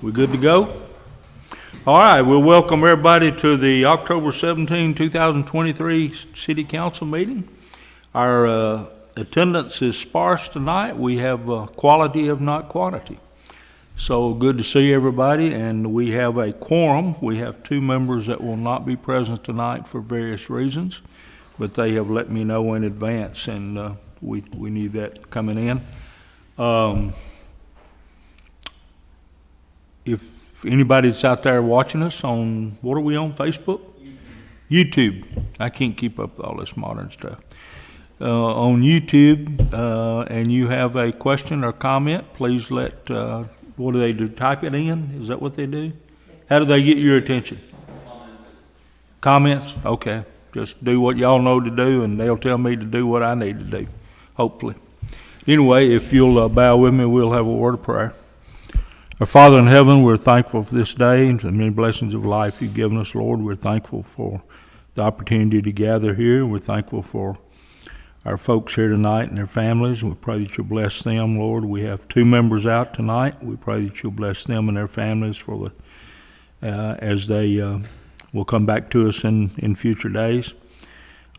We good to go? All right, we'll welcome everybody to the October 17, 2023 City Council meeting. Our attendance is sparse tonight. We have quality if not quantity. So good to see everybody, and we have a quorum. We have two members that will not be present tonight for various reasons, but they have let me know in advance, and we need that coming in. If anybody's out there watching us on, what are we on, Facebook? YouTube. I can't keep up with all this modern stuff. On YouTube, and you have a question or comment, please let, what do they do, type it in? Is that what they do? How do they get your attention? Comments? Okay. Just do what y'all know to do, and they'll tell me to do what I need to do, hopefully. Anyway, if you'll bow with me, we'll have a word of prayer. Our Father in heaven, we're thankful for this day and the many blessings of life you've given us, Lord. We're thankful for the opportunity to gather here. We're thankful for our folks here tonight and their families. We pray that you'll bless them, Lord. We have two members out tonight. We pray that you'll bless them and their families for as they will come back to us in future days.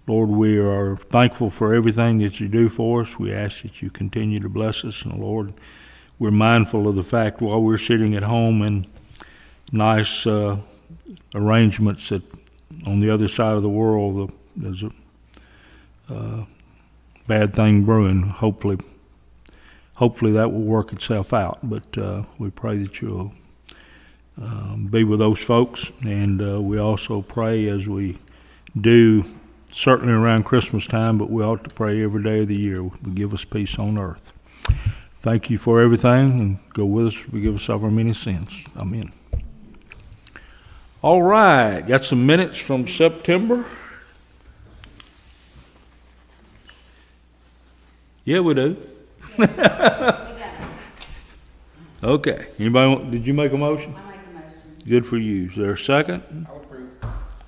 Lord, we are thankful for everything that you do for us. We ask that you continue to bless us, and Lord, we're mindful of the fact while we're sitting at home in nice arrangements that on the other side of the world there's a bad thing brewing. Hopefully that will work itself out. But we pray that you'll be with those folks, and we also pray as we do certainly around Christmas time, but we ought to pray every day of the year. Give us peace on earth. Thank you for everything, and go with us, forgive us of our many sins. Amen. All right, got some minutes from September. Yeah, we do. Okay. Anybody? Did you make a motion? I make a motion. Good for you. Is there a second? I'll approve.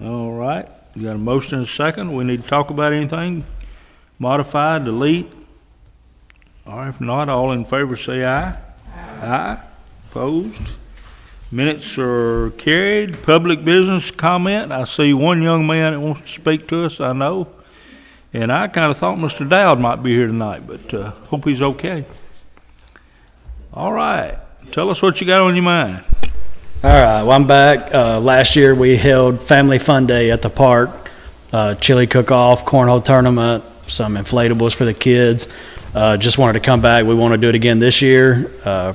All right. You got a motion and a second. We need to talk about anything? Modify, delete? All right, if not, all in favor say aye. Aye. Aye. Opposed? Minutes are carried. Public business comment. I see one young man that wants to speak to us, I know. And I kind of thought Mr. Dowd might be here tonight, but hope he's okay. All right. Tell us what you got on your mind. All right, well, I'm back. Last year we held Family Fun Day at the park. Chili cook-off, cornhole tournament, some inflatables for the kids. Just wanted to come back. We want to do it again this year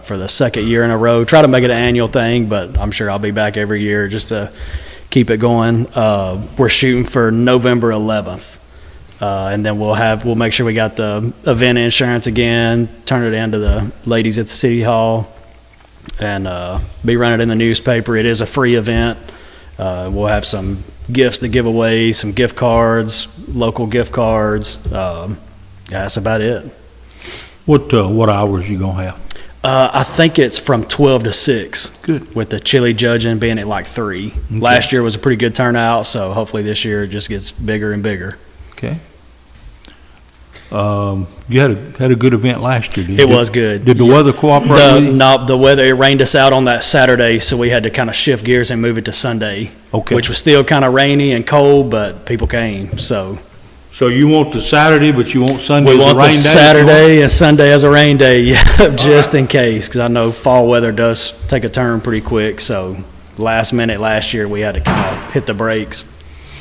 for the second year in a row. Try to make it an annual thing, but I'm sure I'll be back every year just to keep it going. We're shooting for November 11th. And then we'll make sure we got the event insurance again, turn it in to the ladies at the City Hall, and be running in the newspaper. It is a free event. We'll have some gifts to give away, some gift cards, local gift cards. That's about it. What hours you gonna have? I think it's from 12 to 6. Good. With the chili judging being at like 3. Okay. Last year was a pretty good turnout, so hopefully this year it just gets bigger and bigger. Okay. You had a good event last year, didn't you? It was good. Did the weather cooperate with you? No, the weather, it rained us out on that Saturday, so we had to kind of shift gears and move it to Sunday. Okay. Which was still kind of rainy and cold, but people came, so. So you want the Saturday, but you want Sunday as a rain day? We want the Saturday and Sunday as a rain day, yeah, just in case, because I know fall weather does take a turn pretty quick, so last minute last year we had to kind of hit the brakes.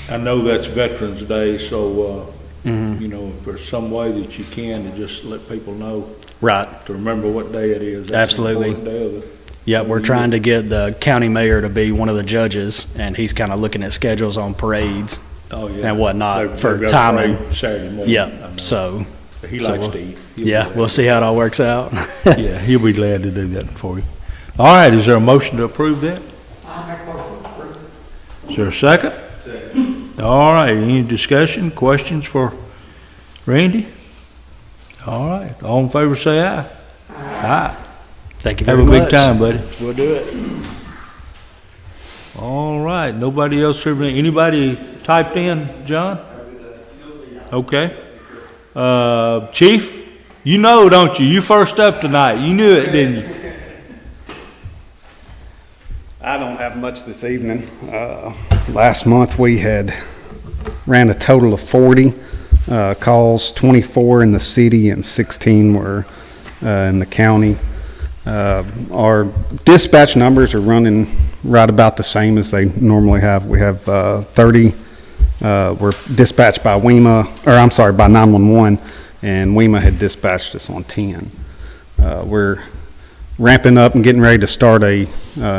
I know that's Veterans Day, so you know, if there's some way that you can to just let people know, right, to remember what day it is. That's absolutely. An important day of yeah, we're trying to get the county mayor to be one of the judges, and he's kind of looking at schedules on parades and whatnot for timing. Saturday morning. Yeah, so he likes to eat. We'll see how it all works out. Yeah, he'll be glad to do that for you. All right, is there a motion to approve that? I'll make a motion to approve. Is there a second? Second. All right, any discussion, questions for Randy? All right, all in favor say aye. Aye. Thank you very much. Have a big time, buddy. We'll do it. All right, nobody else here? Anybody typed in, John? Okay. Chief, you know, don't you? You first up tonight. You knew it, didn't you? I don't have much this evening. Last month we had ran a total of 40 calls, 24 in the city and 16 were in the county. Our dispatch numbers are running right about the same as they normally have. We have 30 were dispatched by by 911, and WEMA had dispatched us on 10. We're ramping up and getting ready to start a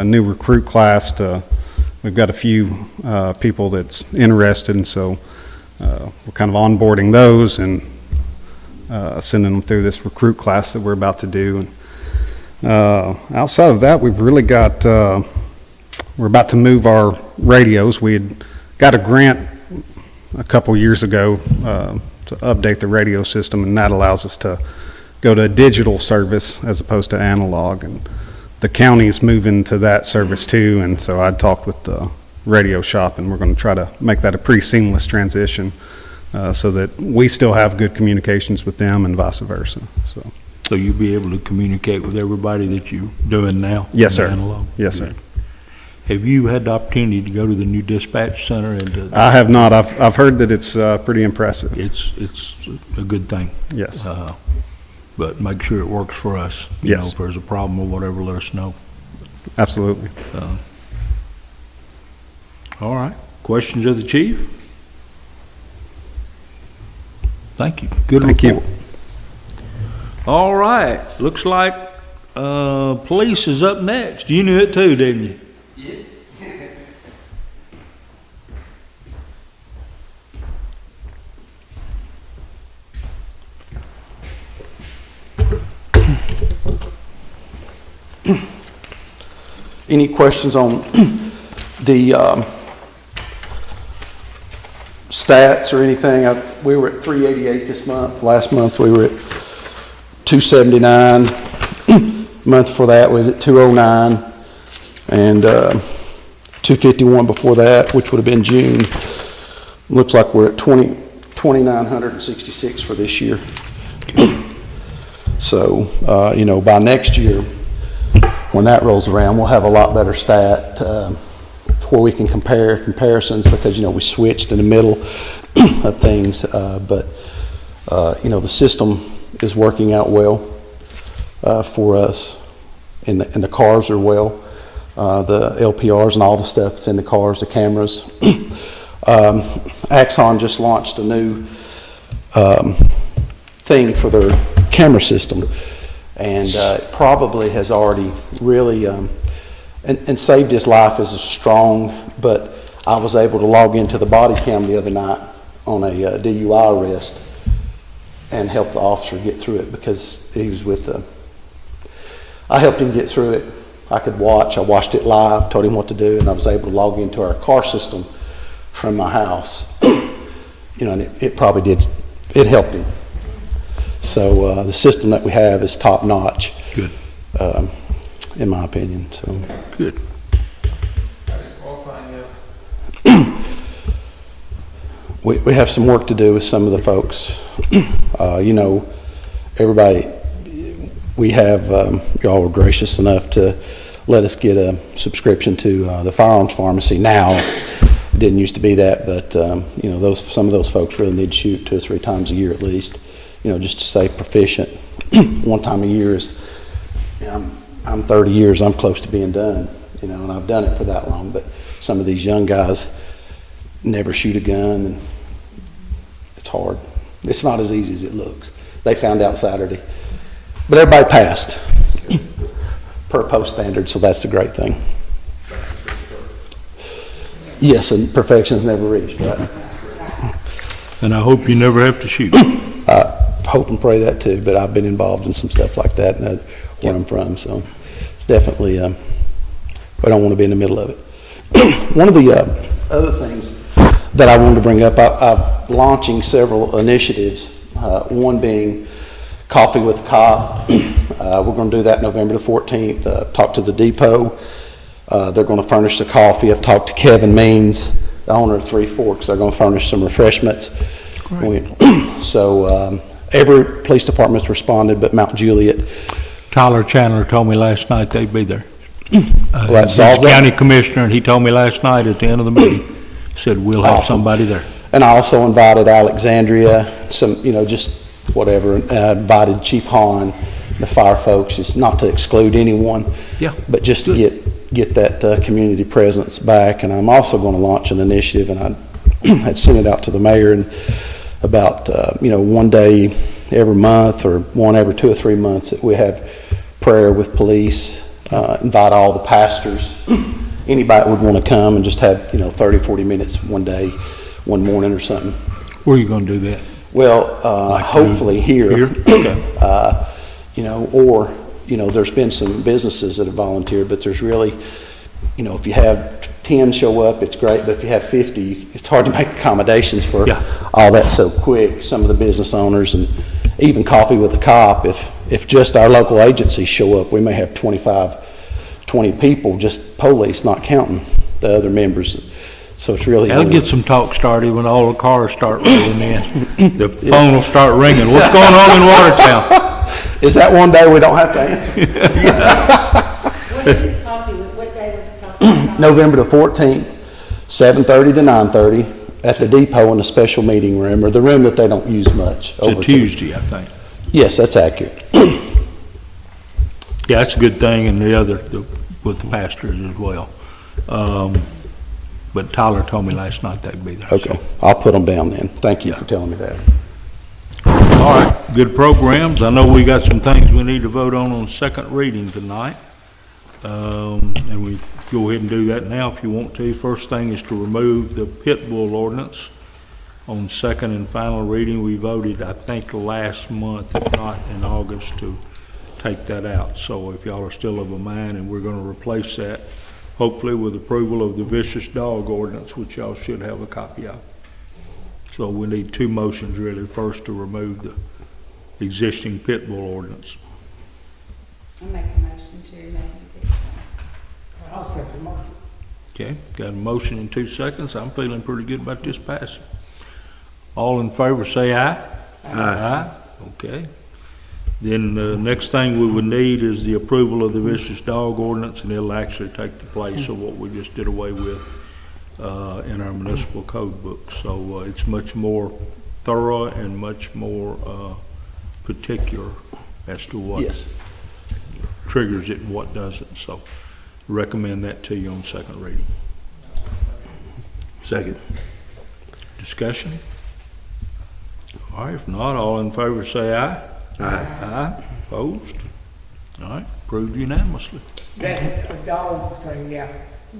new recruit class. We've got a few people that's interested, and so we're kind of onboarding those and sending them through this recruit class that we're about to do. And outside of that, we've really got, we're about to move our radios. We had got a grant a couple years ago to update the radio system, and that allows us to go to a digital service as opposed to analog, and the county's moving to that service too, and so I talked with the radio shop, and we're going to try to make that a pretty seamless transition so that we still have good communications with them and vice versa. So you'll be able to communicate with everybody that you're doing now? Yes, sir. Analog? Yes, sir. Have you had the opportunity to go to the new dispatch center? And I have not. I've heard that it's pretty impressive. It's a good thing. Yes. But make sure it works for us. You Yes. know, if there's a problem or whatever, let us know. Absolutely. All right. Questions of the chief? Thank you. Good Thank report. you. All right. Looks like police is up next. You knew it too, didn't you? Any questions on the stats or anything? We were at 388 this month. Last month we were at 279. Month before that was at 209, and 251 before that, which would have been June. Looks like we're at 2,966 for this year. So, by next year, when that rolls around, we'll have a lot better stat where we can compare comparisons, because, we switched in the middle of things. But the system is working out well for us, and the cars are well. The LPRs and all the stuff that's in the cars, the cameras. Axon just launched a new thing for their camera system, and it probably has already really and saved his life as a strong. But I was able to log into the body cam the other night on a DUI arrest and help the officer get through it, because he was with I helped him get through it. I could watch. I watched it live, told him what to do, and I was able to log into our car system from my house. And it probably did. It helped him. So the system that we have is top notch. Good. In my opinion. So good. We have some work to do with some of the folks. Everybody. We have, y'all were gracious enough to let us get a subscription to the firearms pharmacy now. It didn't used to be that, but some of those folks really need to shoot 2 or 3 times a year at least, just to stay proficient. One time a year is, I'm 30 years, I'm close to being done, and I've done it for that long. But some of these young guys never shoot a gun, and it's hard. It's not as easy as it looks. They found out Saturday. But everybody passed per post standard, so that's the great thing. Yes, and perfection's never reached, right? And I hope you never have to shoot. I hope and pray that too, but I've been involved in some stuff like that where I'm from, so it's definitely, I don't want to be in the middle of it. One of the other things that I wanted to bring up, I'm launching several initiatives, one being Coffee with a Cop. We're going to do that November the 14th. Talk to the depot. They're going to furnish the coffee. I've talked to Kevin Means, the owner of Three Forks. They're going to furnish some refreshments. So every police department's responded but Mount Juliet. Tyler Chandler told me last night they'd be there. that He's solves that. county commissioner, and he told me last night at the end of the meeting, he said, we'll have Awesome. somebody there. And I also invited Alexandria, some, just whatever, invited Chief Hahn, the fire folks, just not to exclude anyone. Yeah. But just to get that community presence back. And I'm also going to launch an initiative, and I had sent it out to the mayor, and about, one day every month or one every 2 or 3 months that we have prayer with police, invite all the pastors, anybody that would want to come and just have, 30, 40 minutes one day, one morning or something. Where are you gonna do that? Well, Like hopefully here, Okay. or, there's been some businesses that have volunteered, but there's really, if you have 10 show up, it's great, but if you have 50, it's hard to make accommodations for Yeah. all that so quick. Some of the business owners, and even Coffee with a Cop, if just our local agencies show up, we may have 20 people, just police, not counting the other members. So it's really. That'll get some talk started when all the cars start rolling in. The phone will start ringing. What's going on in Watertown? Is that one day we don't have to answer? What is the coffee, what day was the coffee? November the 14th, 7:30 to 9:30 at the depot in the special meeting room, or the room that they don't use much. It's a Tuesday, I think. Yes, that's accurate. Yeah, that's a good thing, and with the pastors as well. But Tyler told me last night they'd be there. Okay, I'll put them down then. Thank you for telling me that. All right, good programs. I know we got some things we need to vote on second reading tonight. And we go ahead and do that now if you want to. First thing is to remove the pit bull ordinance on second and final reading. We voted, I think, last month, if not in August, to take that out. So if y'all are still of a mind, and we're gonna replace that, hopefully with approval of the vicious dog ordinance, which y'all should have a copy of. So we need two motions really. First, to remove the existing pit bull ordinance. I'll make a motion to remove it. I'll second the motion. Okay, got a motion in 2 seconds. I'm feeling pretty good about this passing. All in favor say aye. Aye. Okay. Then the next thing we would need is the approval of the vicious dog ordinance, and it'll actually take the place of what we just did away with in our municipal code book. So it's much more thorough and much more particular as to what Yes. triggers it and what doesn't. So recommend that to you on second reading. Second. Discussion? All right, if not, all in favor say aye. Aye. Aye, opposed? All right, approved unanimously. That dog thing, yeah,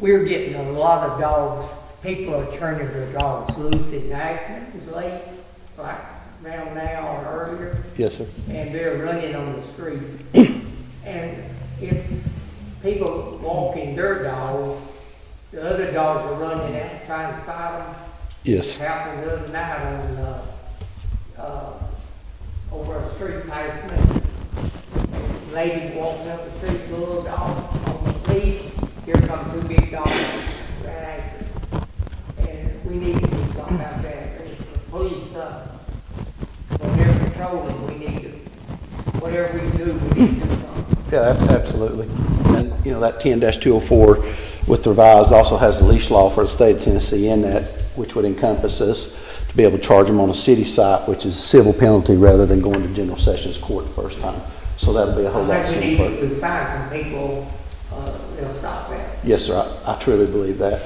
we're getting a lot of dogs, people are turning their dogs loose at night, it was late, like around now or earlier, Yes, sir. and they're running on the streets. And it's people walking their dogs, the other dogs are running out trying to fight them. Yes. It happened the other night on, over a street past me. Lady walking up the street, little dog on the leash, here come two big dogs right after. And we need to do something about that. The police, when they're patrolling, we need to, whatever we do, we need to do something. Yeah, absolutely. And, that 10-204 with the revised also has the leash law for the state of Tennessee in that, which would encompass us to be able to charge them on a city site, which is a civil penalty rather than going to general sessions court the first time. So that'll be a whole lot I think we simpler. need to find some people, that'll stop that. Yes, sir, I truly believe that.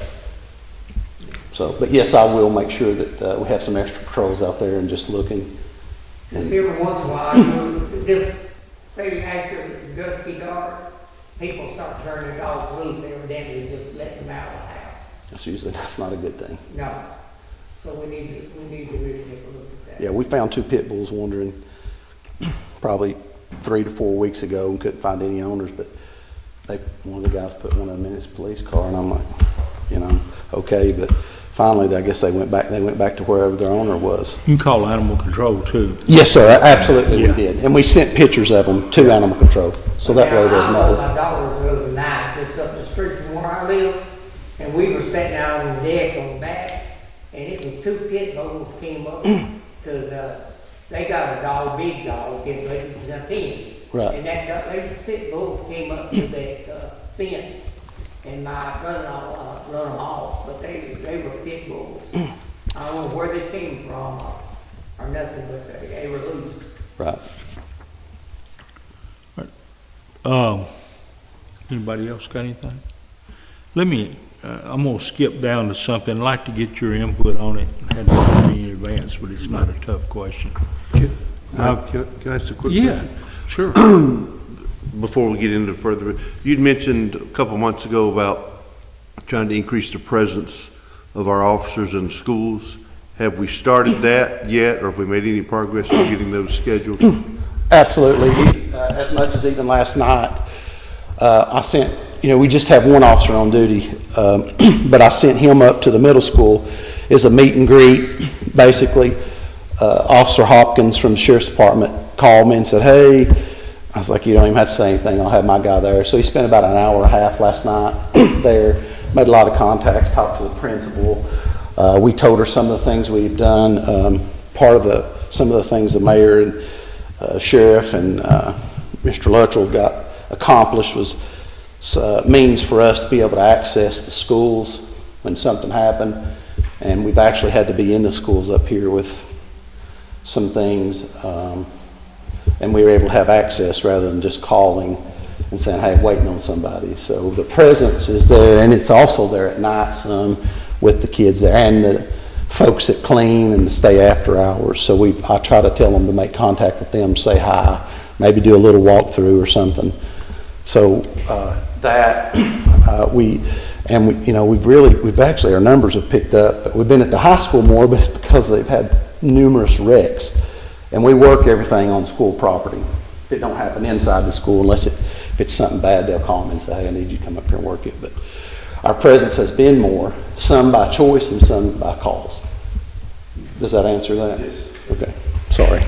So, but yes, I will make sure that we have some extra patrols out there and just looking. Just every once in a while, just say after dusky dark, people start turning their dogs loose, evidently just letting them out of the house. That's not a good thing. No. So we need to really take a look at that. Yeah, we found two pit bulls wandering probably 3 to 4 weeks ago and couldn't find any owners, but one of the guys put one of them in his police car, and I'm like, okay, but finally, I guess they went back to wherever their owner was. You can call animal control too. Yes, sir, absolutely Yeah. we did. And we sent pictures of them to animal control, so that way they'd I was know. with my daughters the other night, just up the street from where I live, and we were sitting out on the deck on the back, and it was two pit bulls came up to they got a dog, big dog, this is a pen. Right. And these pit bulls came up to that fence and run them off, but they were pit bulls. I don't know where they came from or nothing, but they were loose. Right. Anybody else got anything? Let me, I'm gonna skip down to something. I'd like to get your input on it. I had to tell me in advance, but it's not a tough question. Can I ask a quick? Yeah, sure. Before we get into further, you'd mentioned a couple months ago about trying to increase the presence of our officers in schools. Have we started that yet, or have we made any progress in getting those scheduled? Absolutely. As much as even last night, I sent, we just have one officer on duty, but I sent him up to the middle school as a meet and greet. Basically, Officer Hopkins from the Sheriff's Department called me and said, hey, I was like, you don't even have to say anything, I'll have my guy there. So he spent about an hour and a half last night there, made a lot of contacts, talked to the principal. We told her some of the things we've done. Some of the things the mayor and sheriff and Mr. Luttrell got accomplished was means for us to be able to access the schools when something happened. And we've actually had to be in the schools up here with some things. And we were able to have access rather than just calling and saying, hey, waiting on somebody. So the presence is there, and it's also there at night some with the kids there and the folks that clean and stay after hours. So I try to tell them to make contact with them, say hi, maybe do a little walkthrough or something. So we've actually, our numbers have picked up. We've been at the high school more, but it's because they've had numerous wrecks. And we work everything on school property. If it don't happen inside the school, if it's something bad, they'll call me and say, hey, I need you to come up here and work it. But our presence has been more, some by choice and some by calls. Does that answer that? Yes. Okay, sorry.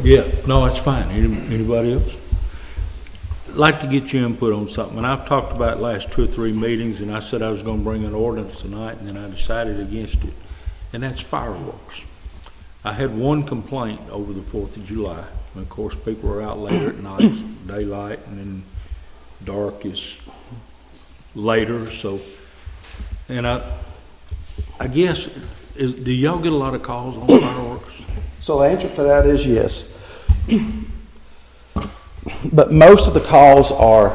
Yeah, no, that's fine. Anybody else? I'd like to get your input on something. And I've talked about last 2 or 3 meetings, and I said I was going to bring an ordinance tonight, and then I decided against it. And that's fireworks. I had one complaint over the 4th of July. And of course, people are out later at night, daylight, and then dark is later. So, and I guess, do y'all get a lot of calls on fireworks? So the answer to that is yes. But most of the calls are,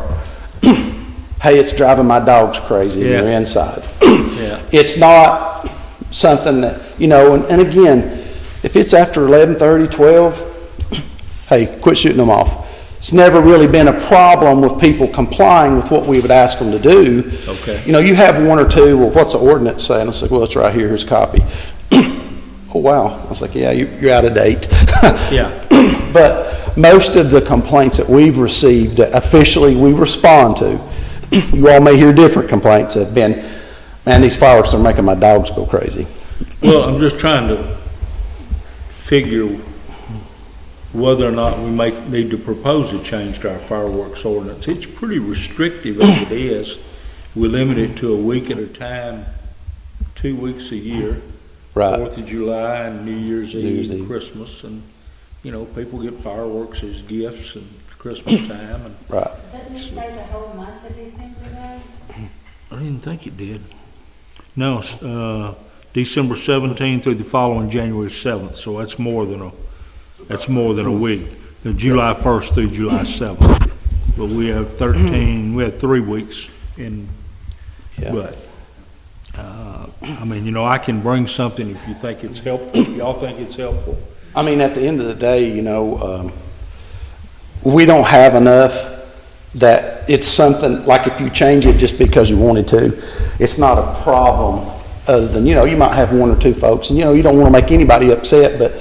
hey, it's driving my dogs crazy, and they're inside. Yeah. It's not something that, and again, if it's after 11:30, 12, hey, quit shooting them off. It's never really been a problem with people complying with what we would ask them to do. Okay. You have one or two, well, what's the ordinance say? And I said, well, it's right here, here's a copy. Oh, wow. I was like, yeah, you're out of date. Yeah. But most of the complaints that we've received that officially we respond to, you all may hear different complaints, have been, man, these fireworks are making my dogs go crazy. Well, I'm just trying to figure whether or not we need to propose a change to our fireworks ordinance. It's pretty restrictive as it is. We limit it to a week at a time, 2 weeks a year. Right. 4th of July and New Year's Year's Eve, Eve. Christmas, and, people get fireworks as gifts and Christmas time. And Right. Doesn't it say the whole month of December though? I didn't think it did. No, December 17th through the following January 7th, so that's more than a week. July 1st through July 7th. But we have 3 weeks in, Yeah. but, I can bring something if you think it's helpful, if y'all think it's helpful. I mean, at the end of the day, we don't have enough that it's something, like if you change it just because you wanted to, it's not a problem other than, you might have 1 or 2 folks, and you don't want to make anybody upset, but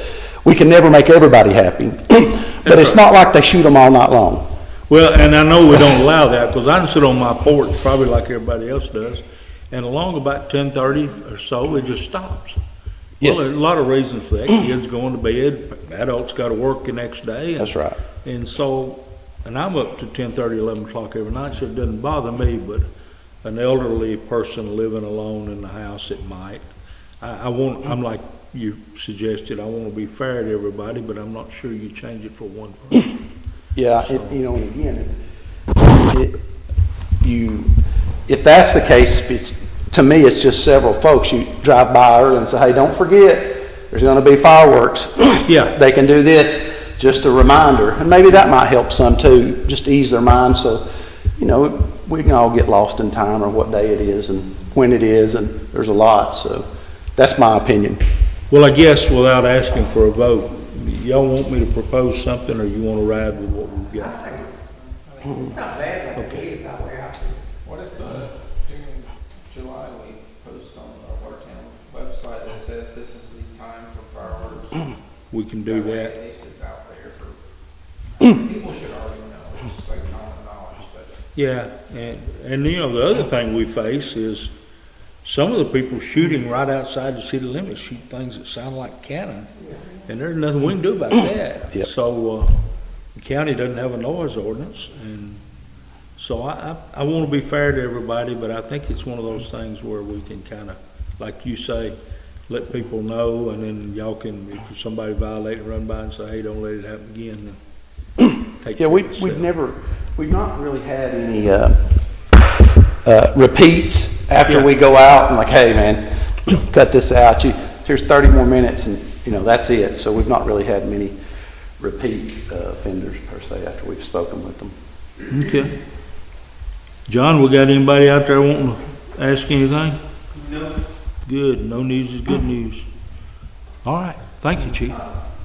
we can never make everybody happy. But it's not like they shoot them all night long. Well, and I know we don't allow that, because I can sit on my porch, probably like everybody else does, and along about 10:30 or so, it just stops. Yeah. Well, there's a lot of reasons for that. Kids going to bed, adults got to work the next day. That's right. And so, and I'm up to 10:30, 11 o'clock every night, so it doesn't bother me, but an elderly person living alone in the house, it might. I'm like you suggested, I want to be fair to everybody, but I'm not sure you change it for one person. Yeah, So- and again, if that's the case, to me, it's just several folks. You drive by early and say, hey, don't forget, there's gonna be fireworks. Yeah. They can do this, just a reminder. And maybe that might help some too, just ease their mind so, we can all get lost in time or what day it is and when it is, and there's a lot, so that's my opinion. Well, I guess without asking for a vote, y'all want me to propose something, or you want to ride with what we've got? It's not bad like it is out there. What if, during July, we post on our Watertown website that says this is the time for fireworks? We can do way that. At least it's out there for, people should already know, it's like common knowledge, but. Yeah, and the other thing we face is some of the people shooting right outside the city limits shoot things that sound like cannon, and there's nothing we can do about that. Yep. So, the county doesn't have a noise ordinance, and so I want to be fair to everybody, but I think it's one of those things where we can kind of, like you say, let people know, and then y'all can, if somebody violates, run by and say, hey, don't let it happen again. And take Yeah, care of we've yourself. we've not really had any, repeats after Yeah. we go out and like, hey, man, cut this out. Here's 30 more minutes and, that's it. So we've not really had many repeat offenders per se after we've spoken with them. Okay. John, we got anybody out there wanting to ask anything? No. Good, no news is good news. All right, thank you, Chief.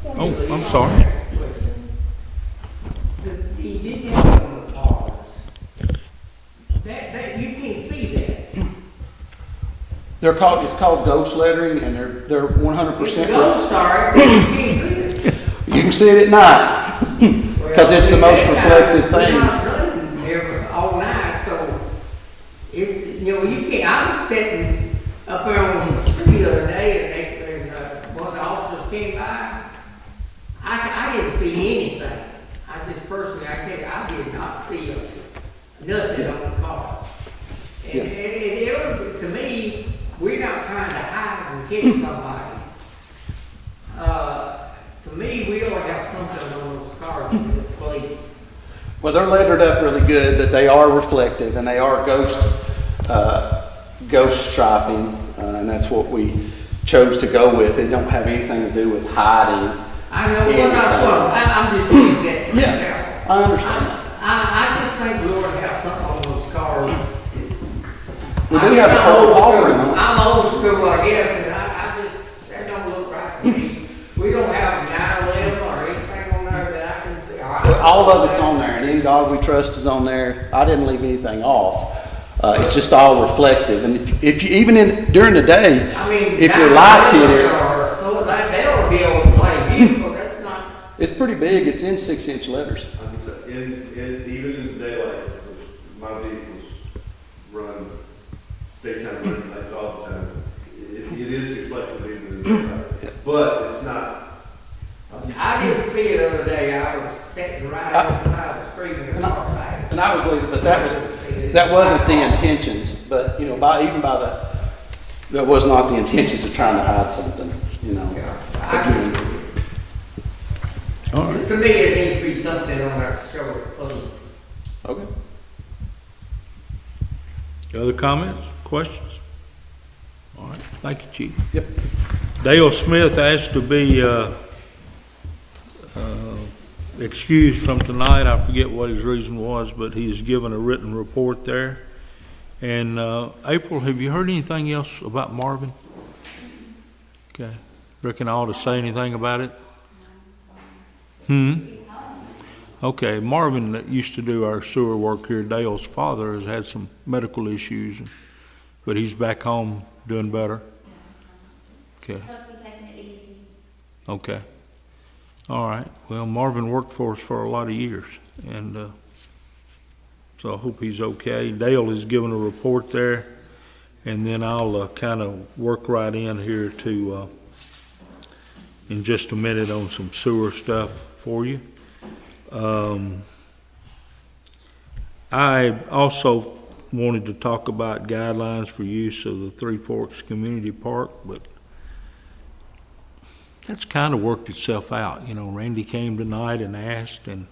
Oh, I'm sorry. The detail on the cars, that, you can't see that. It's called ghost lettering, and they're 100%. It's a ghost star, you can't see it. You can see it at night, because it's the most reflective We're thing. not running there all night, so you can't, I was sitting up there on the street the other day and one of the officers came by. I didn't see anything. I just personally, I did not see nothing on the car. And Yeah. to me, we're not trying to hide and catch somebody. To me, we ought to have something on those cars that says police. Well, they're lettered up really good, but they are reflective, and they are ghost striping, and that's what we chose to go with. They don't have anything to do with hiding. I know, I'm just using that for Yeah, example. I understand that. I just think we ought to have something on those cars. We do I have guess a I'm whole old offering. school. I'm old school, I guess, and that don't look right to me. We don't have 9/11 or anything on there that I can see. All of it's on there, and In God We Trust is on there. I didn't leave anything off. It's just all reflective, and if you even during the day, I mean, if your lights hit it, or so like they ought to be able to play vehicle. That's not. it's pretty big. It's in 6-inch letters. Even in daylight, my vehicles run daytime running lights all the time. It is reflective even in daylight, but it's not. I didn't see it the other day. I was sitting right on the side of the street in the car passed. And I would believe, but that wasn't the intentions. But that was not the intentions of trying to hide something. Just to me, it needs to be something on our show with police. Okay. Other comments, questions? All right, thank you, Chief. Yep. Dale Smith asked to be excused from tonight. I forget what his reason was, but he's given a written report there. And April, have you heard anything else about Marvin? Okay. Reckon I ought to say anything about it? Okay, Marvin that used to do our sewer work here, Dale's father, has had some medical issues, but he's back home doing better. Okay. Supposed to be taking it easy. Okay. All right. Well, Marvin worked for us for a lot of years, and so I hope he's okay. Dale has given a report there, and then I'll kind of work right in here to, in just a minute, on some sewer stuff for you. I also wanted to talk about guidelines for use of the Three Forks Community Park, but that's kind of worked itself out. Randy came tonight and asked, and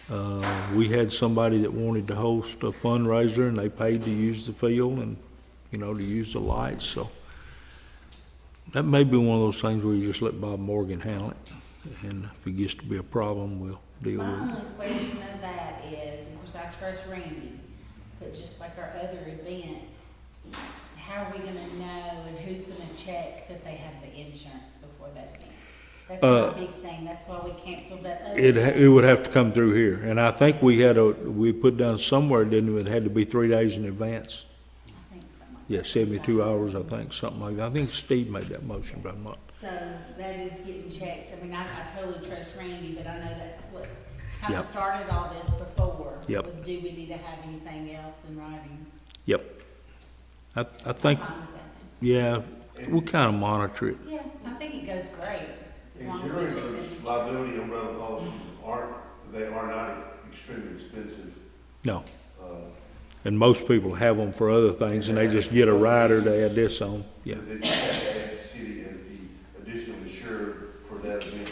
We had somebody that wanted to host a fundraiser, and they paid to use the field and, to use the lights, so that may be one of those things where you just let Bob Morgan handle it, and if it gets to be a problem, we'll deal My with it. only question of that is, of course, I trust Randy, but just like our other event, how are we gonna know and who's gonna check that they have the insurance before that event? That's a big thing, that's why we canceled that other. It would have to come through here, and I think we put down somewhere, didn't we, it had to be 3 days in advance. I think something like Yeah, that. 72 hours, I think, something like that. I think Steve made that motion, but I'm not. So that is getting checked. I mean, I totally trust Randy, but I know that's what kind Yep. of started all this before. Yep. Was do we need to have anything else in writing? Yep. I think, Fine with that. yeah, we'll kind of monitor it. Yeah, I think it goes great, as And long as we generally, check the those insurance. liability umbrella policies they are not extremely expensive. No. Uh, And most people have them for other things, and they just get a rider to add this on. Yeah, They just have to add the city as the additional insured for that event.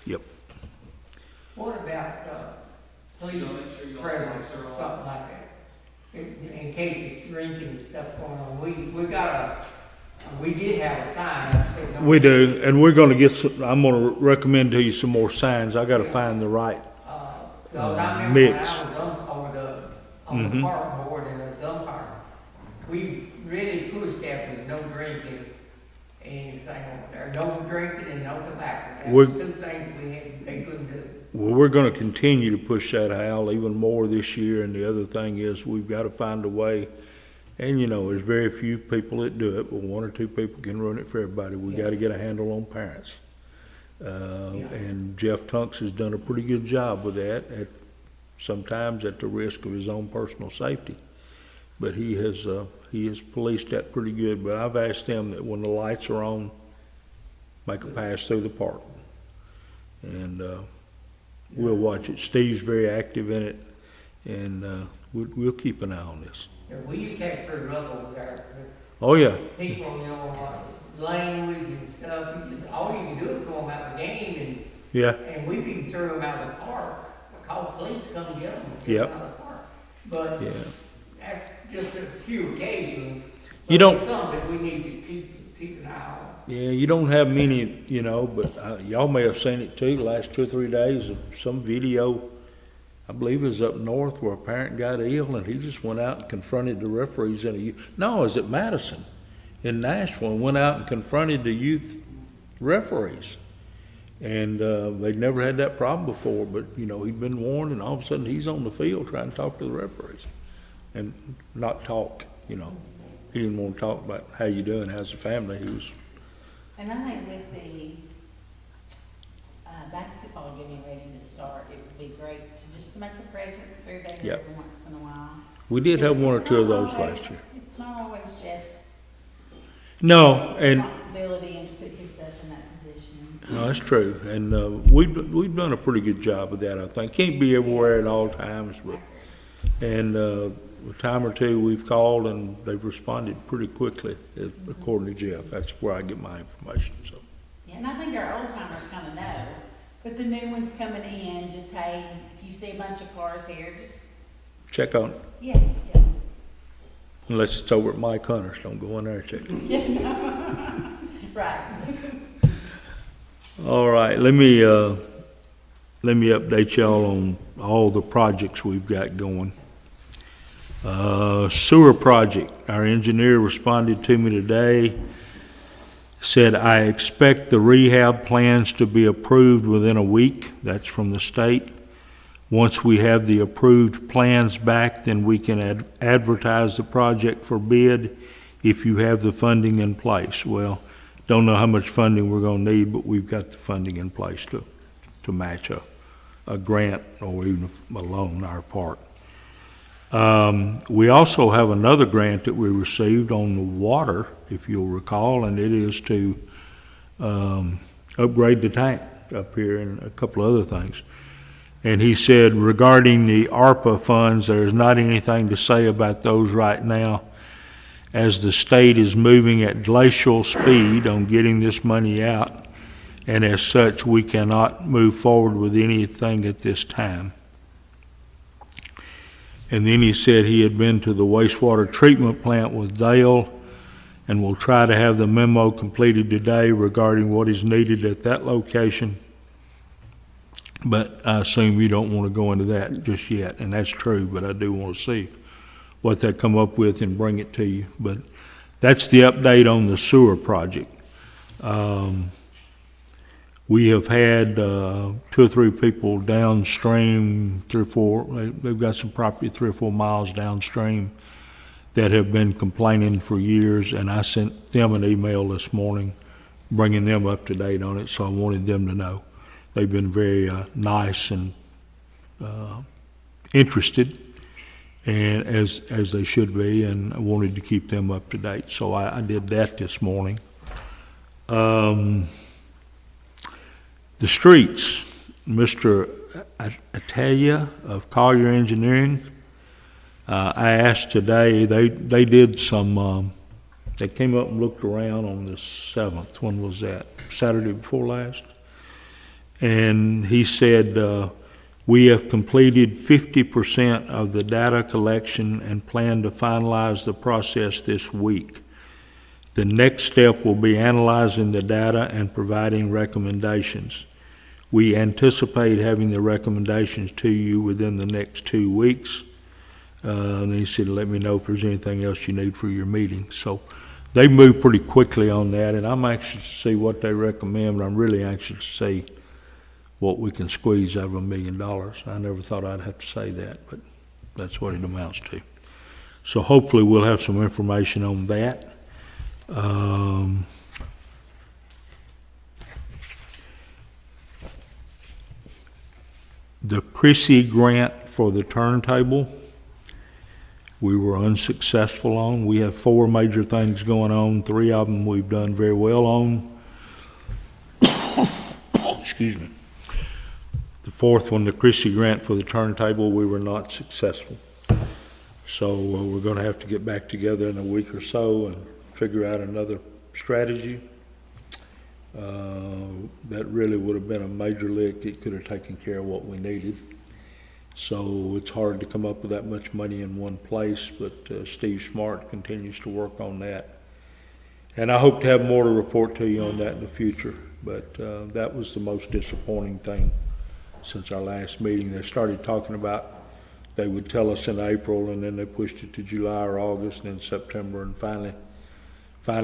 yep. What about, police presence or something like that? In case it's drinking and stuff going on, we did have a sign that said. no- We do, and we're gonna get some, I'm gonna recommend to you some more signs. I gotta find the right. Cause I remember when mix. I was on Mhm. the park board and as umpire, we really pushed that was no drinking, anything over there, no drinking and no tobacco. That was We're- two things they couldn't do. Well, we're gonna continue to push that, Hal, even more this year, and the other thing is, we've gotta find a way, and there's very few people that do it, but 1 or 2 people can run it for everybody. We gotta get a handle on parents. And Jeff Tunks has done a pretty good job with that, sometimes at the risk of his own personal safety. But he has policed that pretty good, but I've asked them that when the lights are on, make a pass through the park. And, we'll watch it. Steve's very active in it, and, we'll keep an eye on this. Yeah, we used to have it pretty rough over there. Oh, yeah, People, language and stuff, all you can do is throw them out of the game yeah, and we've even threw them out of the park. Call the police to come get them, Yep. out of the park. But yeah. that's just a few occasions. You But don't- it's something that we need to keep an eye on. Yeah, you don't have many, but y'all may have seen it too, the last 2 or 3 days of some video, I believe it was up north where a parent got ill and he just went out and confronted the referees it was at Madison in Nashville, and went out and confronted the youth referees. And, they'd never had that problem before, but, he'd been warned, and all of a sudden he's on the field trying to talk to the referees. And not talk, he didn't want to talk about how you doing, how's the family, he was. And I think with the basketball getting ready to start, it would be great to make a presence through there Yep. every once in a while. We did have It's- 1 or it's 2 of not those always- last year. It's not always Jeff's No, and, responsibility and to put himself in that position. no, that's true, and, we've done a pretty good job of that, I think. Can't be everywhere at all times, but, and, a time or 2 we've called and they've responded pretty quickly, according to Jeff. That's where I get my information, so. Yeah, and I think our old timers kind of know, but the new ones coming in, just, hey, if you see a bunch of cars here, just, Check on it, yeah, yeah. unless it's over at Mike Hunter's, don't go in there and check it. Right. All right, let me update y'all on all the projects we've got going. Sewer project, our engineer responded to me today, said, I expect the rehab plans to be approved within a week. That's from the state. Once we have the approved plans back, then we can advertise the project for bid if you have the funding in place. Well, don't know how much funding we're gonna need, but we've got the funding in place to match a grant or even a loan on our part. We also have another grant that we received on the water, if you'll recall, and it is to upgrade the tank up here and a couple of other things. And he said regarding the ARPA funds, there's not anything to say about those right now, as the state is moving at glacial speed on getting this money out, and as such, we cannot move forward with anything at this time. And then he said he had been to the wastewater treatment plant with Dale and will try to have the memo completed today regarding what is needed at that location. But I assume you don't want to go into that just yet, and that's true, but I do want to see what they come up with and bring it to you. But that's the update on the sewer project. We have had 2 or 3 people downstream, 3 or 4, they've got some property 3 or 4 miles downstream that have been complaining for years, and I sent them an email this morning bringing them up to date on it, so I wanted them to know. They've been very nice and interested, and as they should be, and I wanted to keep them up to date, so I did that this morning. The streets, Mr. Atalia of Collier Engineering, I asked today, they did some, they came up and looked around on the 7th. When was that? Saturday before last? And he said, we have completed 50% of the data collection and plan to finalize the process this week. The next step will be analyzing the data and providing recommendations. We anticipate having the recommendations to you within the next 2 weeks. And he said, let me know if there's anything else you need for your meeting. So they moved pretty quickly on that, and I'm anxious to see what they recommend, but I'm really anxious to see what we can squeeze out of $1 million. I never thought I'd have to say that, but that's what it amounts to. So hopefully we'll have some information on that. The Chrissy grant for the turntable, we were unsuccessful on. We have 4 major things going on. 3 of them we've done very well on. Excuse me. The 4th one, the Chrissy grant for the turntable, we were not successful. So we're going to have to get back together in a week or so and figure out another strategy. That really would have been a major lick. It could have taken care of what we needed. So it's hard to come up with that much money in one place, but Steve Smart continues to work on that. And I hope to have more to report to you on that in the future, but that was the most disappointing thing since our last meeting. They started talking about they would tell us in April, and then they pushed it to July or August, and then September, and finally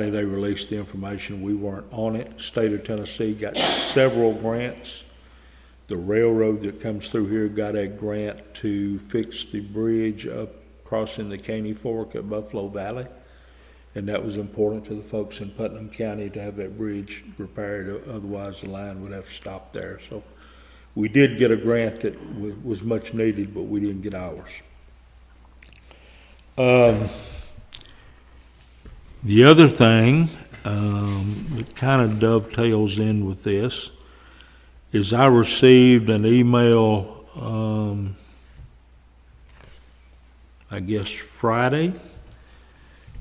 they released the information. We weren't on it. State of Tennessee got several grants. The railroad that comes through here got a grant to fix the bridge up crossing the Caney Fork at Buffalo Valley, and that was important to the folks in Putnam County to have that bridge repaired, otherwise the line would have to stop there. So we did get a grant that was much needed, but we didn't get ours. The other thing that kind of dovetails in with this is I received an email, I guess Friday,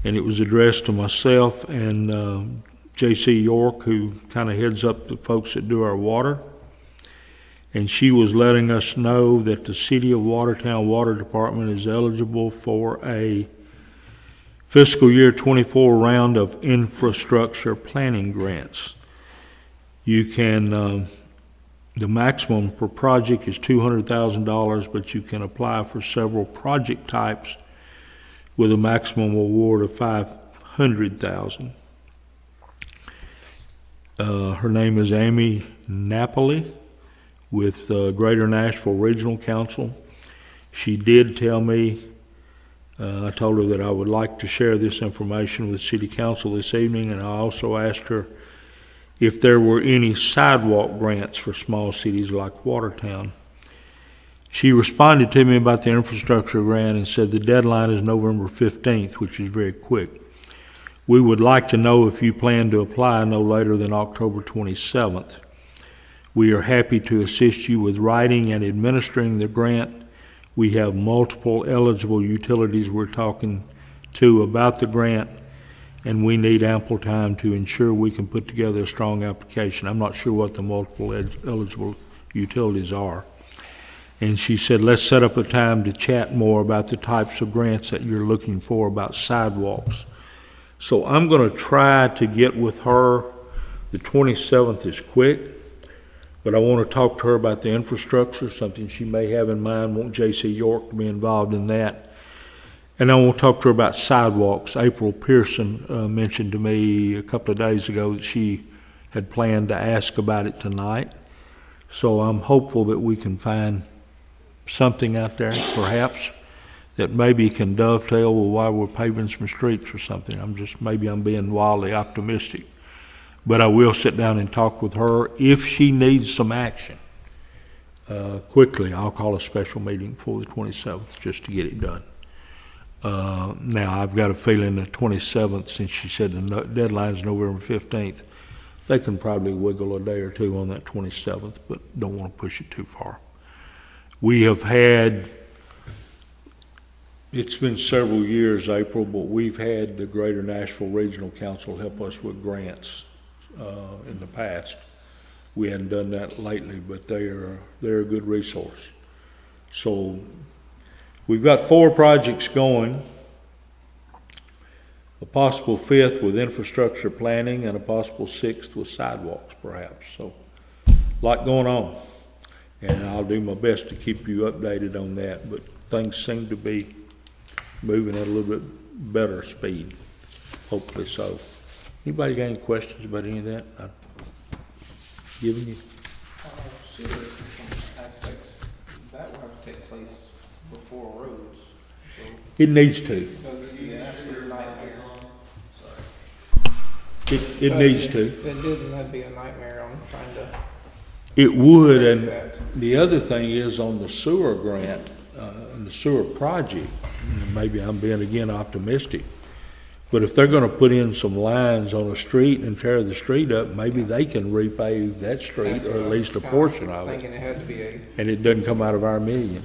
and it was addressed to myself and J.C. York, who kind of heads up the folks that do our water. And she was letting us know that the City of Watertown Water Department is eligible for a fiscal year 24 round of infrastructure planning grants. You can, the maximum per project is $200,000, but you can apply for several project types with a maximum award of $500,000. Her name is Amy Napoli with Greater Nashville Regional Council. She did tell me, I told her that I would like to share this information with City Council this evening, and I also asked her if there were any sidewalk grants for small cities like Watertown. She responded to me about the infrastructure grant and said the deadline is November 15th, which is very quick. We would like to know if you plan to apply no later than October 27th. We are happy to assist you with writing and administering the grant. We have multiple eligible utilities we're talking to about the grant, and we need ample time to ensure we can put together a strong application. I'm not sure what the multiple eligible utilities are. And she said, let's set up a time to chat more about the types of grants that you're looking for about sidewalks. So I'm gonna try to get with her. The 27th is quick, but I want to talk to her about the infrastructure, something she may have in mind, want J.C. York to be involved in that. And I want to talk to her about sidewalks. April Pearson mentioned to me a couple of days ago that she had planned to ask about it tonight. So I'm hopeful that we can find something out there, perhaps, that maybe can dovetail with why we're paving some streets or something. Maybe I'm being wildly optimistic. But I will sit down and talk with her. If she needs some action quickly, I'll call a special meeting for the 27th just to get it done. Now, I've got a feeling the 27th, since she said the deadline's November 15th, they can probably wiggle a day or two on that 27th, but don't want to push it too far. We have had, it's been several years, April, but we've had the Greater Nashville Regional Council help us with grants in the past. We hadn't done that lately, but they're a good resource. So we've got 4 projects going, a possible 5th with infrastructure planning and a possible 6th with sidewalks perhaps. So a lot going on, and I'll do my best to keep you updated on that, but things seem to be moving at a little bit better speed, hopefully so. Anybody got any questions about any of that I've given you? Sewer system aspect, that will have to take place before roads, so It needs to. does it be an absolute nightmare? It needs to. It did, and that'd be a nightmare on trying to. It would, break and that. the other thing is on the sewer grant, and the sewer project, and maybe I'm being again optimistic, but if they're gonna put in some lines on a street and tear the street up, maybe they can repave that street, That's or what at I least a was kinda portion of it, Thinking it had to be and it doesn't come out of our million.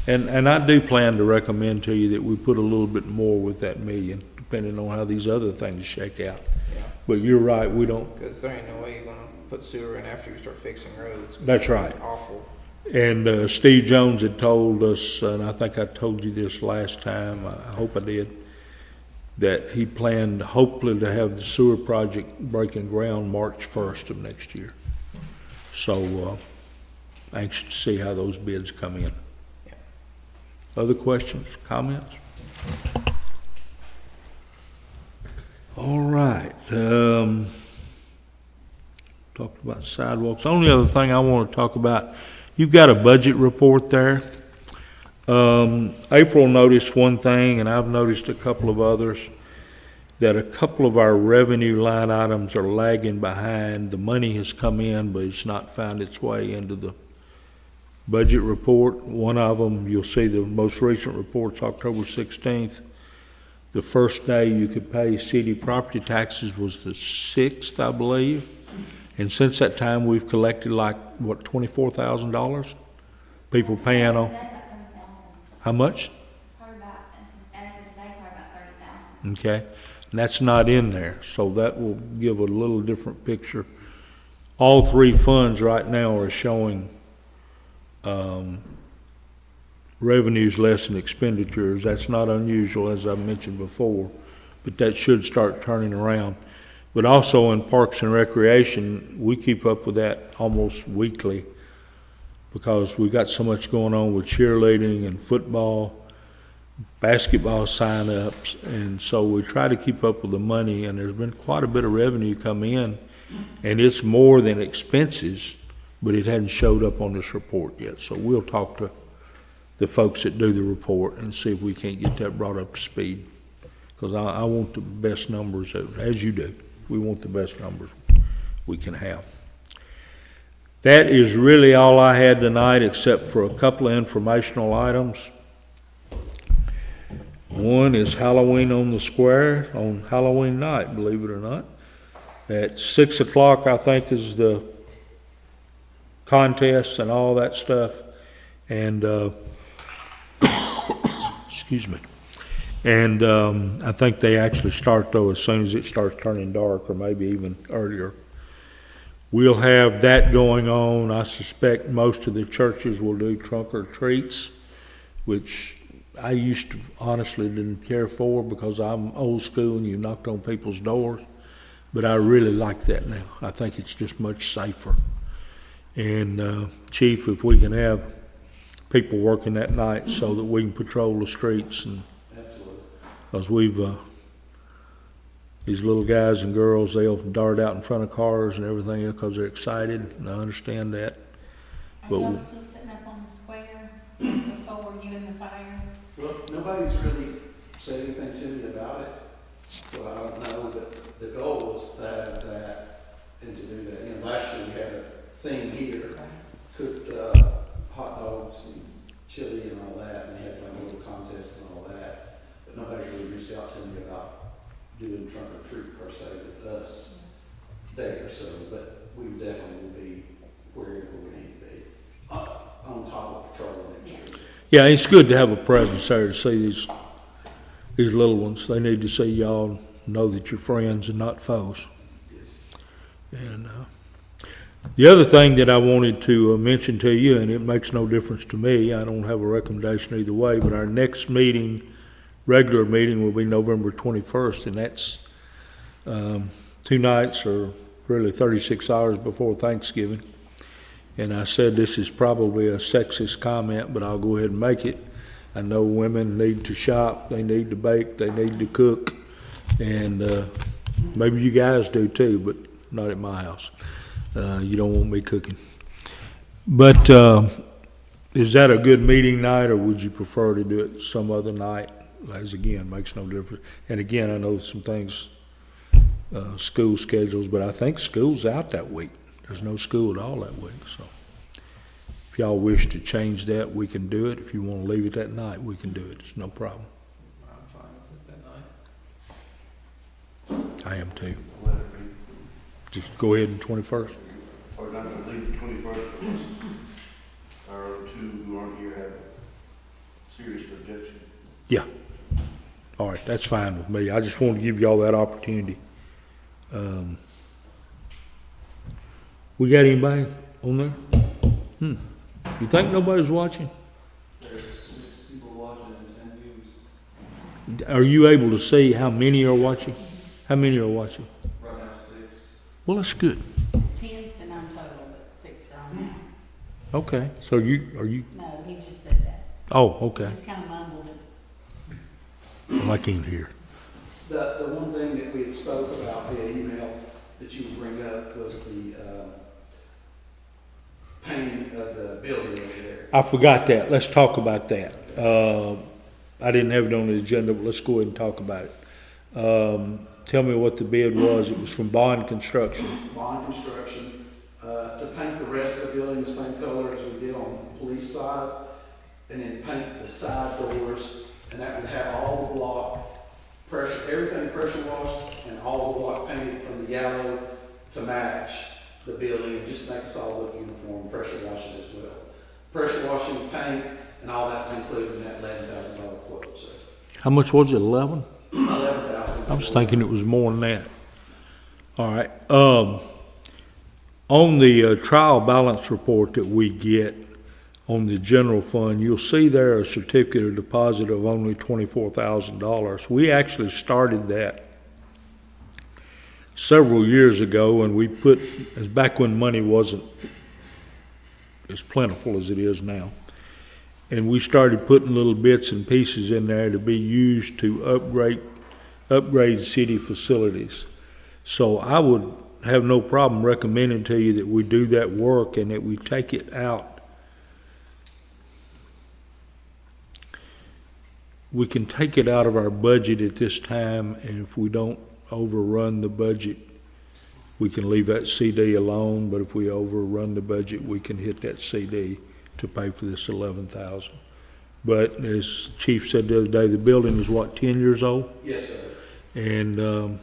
And I do plan to recommend to you that we put a little bit more with that million, depending on how these other things shake out. yeah, But you're right, we don't, because there ain't no way you're gonna put sewer in after you start fixing roads. That's right. Awful. and Steve Jones had told us, and I think I told you this last time, I hope I did, that he planned hopefully to have the sewer project breaking ground March 1st of next year. So, anxious to see how those bids come in. Yeah. Other questions, comments? All right, talked about sidewalks. Only other thing I want to talk about, you've got a budget report there. April noticed one thing, and I've noticed a couple of others, that a couple of our revenue line items are lagging behind. The money has come in, but it's not found its way into the budget report. One of them, you'll see the most recent report's October 16th. The first day you could pay city property taxes was the 6th, I believe. And since that time, we've collected like, what, $24,000? People paying on, About 30,000. how much? Probably about, as of today, probably about 30,000. Okay, and that's not in there, so that will give a little different picture. All 3 funds right now are showing revenues less than expenditures. That's not unusual, as I mentioned before, but that should start turning around. But also in Parks and Recreation, we keep up with that almost weekly because we've got so much going on with cheerleading and football, basketball sign-ups, and so we try to keep up with the money, and there's been quite a bit of revenue come in, and it's more than expenses, but it hadn't showed up on this report yet. So we'll talk to the folks that do the report and see if we can't get that brought up to speed. Because I want the best numbers, as you do. We want the best numbers we can have. That is really all I had tonight, except for a couple of informational items. One is Halloween on the Square on Halloween night, believe it or not. At 6 o'clock, I think, is the contest and all that stuff. And, excuse me. And I think they actually start, though, as soon as it starts turning dark, or maybe even earlier. we'll have that going on. I suspect most of the churches will do trunk or treats, which I used to honestly didn't care for because I'm old school and you knocked on people's doors. But I really like that now. I think it's just much safer. And Chief, if we can have people working that night so that we can patrol the streets, and because these little guys and girls, they'll dart out in front of cars and everything else because they're excited, and I understand that. Are But y'all still sitting up on the square as before you and the fire? Well, nobody's really said anything to me about it, so I don't know, but the goal was to have that and to do that. You know, last year we had a thing here, cooked hot dogs and chili and all that, and they had like a little contest and all that, but nobody's really reached out to me about doing trunk or treat per se with us there, so, but we definitely will be wherever we need to be, on top of patrol next year. yeah, it's good to have a presence there to see these little ones. They need to see y'all know that you're friends and not foes. And the other thing that I wanted to mention to you, and it makes no difference to me, I don't have a recommendation either way, but our next meeting, regular meeting, will be November 21st, and that's 2 nights or really 36 hours before Thanksgiving. And I said this is probably a sexist comment, but I'll go ahead and make it. I know women need to shop, they need to bake, they need to cook, and maybe you guys do too, but not at my house. You don't want me cooking. But is that a good meeting night, or would you prefer to do it some other night? As again, makes no difference. And again, I know some things, school schedules, but I think school's out that week. There's no school at all that week, so. If y'all wish to change that, we can do it. If you want to leave it that night, we can do it. It's no problem. I'm fine with it that night. I am too. Just go ahead and 21st. Or not to leave the 21st, because our other two who aren't here have serious objection. Yeah. All right, that's fine with me. I just want to give y'all that opportunity. We got anybody on there? You think nobody's watching? There's 6 people watching and 10 views. Are you able to see how many are watching? How many are watching? Right now, 6. Well, that's good. 10's been on total, but 6 are on now. Okay, so are you, No, he just said that. oh, He okay. just kind of mumbled it. Well, I can't hear. The one thing that we had spoke about via email that you would bring up was the painting of the building over there. I forgot that. Let's talk about that. I didn't have it on the agenda, but let's go ahead and talk about it. Tell me what the bid was. It was from Bond Construction. Bond Construction, to paint the rest of the building the same color as we did on the police side, and then paint the side doors, and that would have all the block pressure, everything pressure washed, and all the block painted from the yellow to match the building, and just make us all look uniform, pressure washing as well. Pressure washing, paint, and all that's included in that $11,000 quote, so. How much was it, 11? 11,000. I was thinking it was more than that. All right. On the trial balance report that we get on the general fund, you'll see there a certificate of deposit of only $24,000. We actually started that several years ago, and we put, as back when money wasn't as plentiful as it is now. And we started putting little bits and pieces in there to be used to upgrade city facilities. So I would have no problem recommending to you that we do that work and that we take it out. We can take it out of our budget at this time, and if we don't overrun the budget, we can leave that CD alone, but if we overrun the budget, we can hit that CD to pay for this $11,000. But as Chief said the other day, the building is what, 10 years old? Yes, sir. And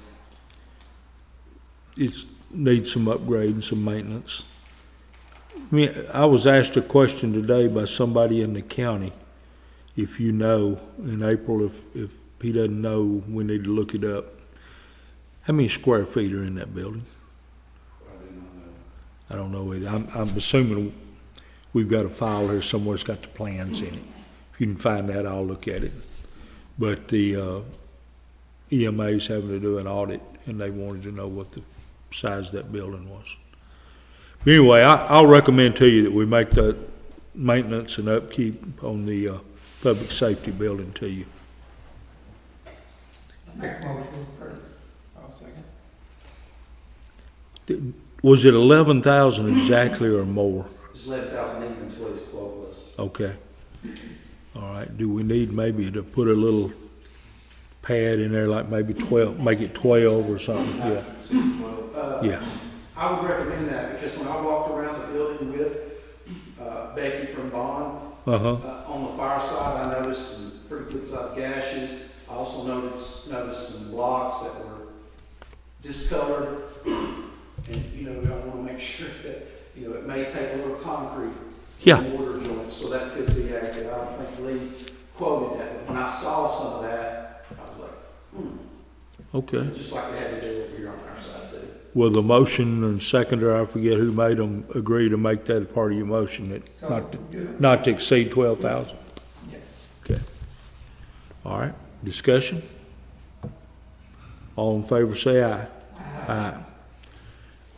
it needs some upgrade and some maintenance. I mean, I was asked a question today by somebody in the county, if you know, in April, if he doesn't know, we need to look it up. How many square feet are in that building? I do not know. I don't know either. I'm assuming we've got a file here somewhere that's got the plans in it. If you can find that, I'll look at it. But the EMA's having to do an audit, and they wanted to know what the size of that building was. But anyway, I'll recommend to you that we make that maintenance and upkeep on the public safety building to you. Make a motion for, I'll second. Was it 11,000 exactly or more? It's 11,000 even is what his quote was. Okay. All right, do we need maybe to put a little pad in there, like maybe 12, make it 12 or something? Yeah, yeah. I would recommend that, because when I walked around the building with Becky from Bond, on the far side, I noticed some pretty good sized gashes. I also noticed some blocks that were discolored. And, you know, I want to make sure that, you know, it may take a little concrete. Yeah. Mortar joints, so that could be accurate. I don't think Lee quoted that, but when I saw some of that, I was like, Okay. just like they had to do over here on our side too. Will the motion and seconder, I forget who made them, agree to make that a part of your motion, that not to exceed 12,000? Yes. Okay. All right, discussion? All in favor say aye. Aye.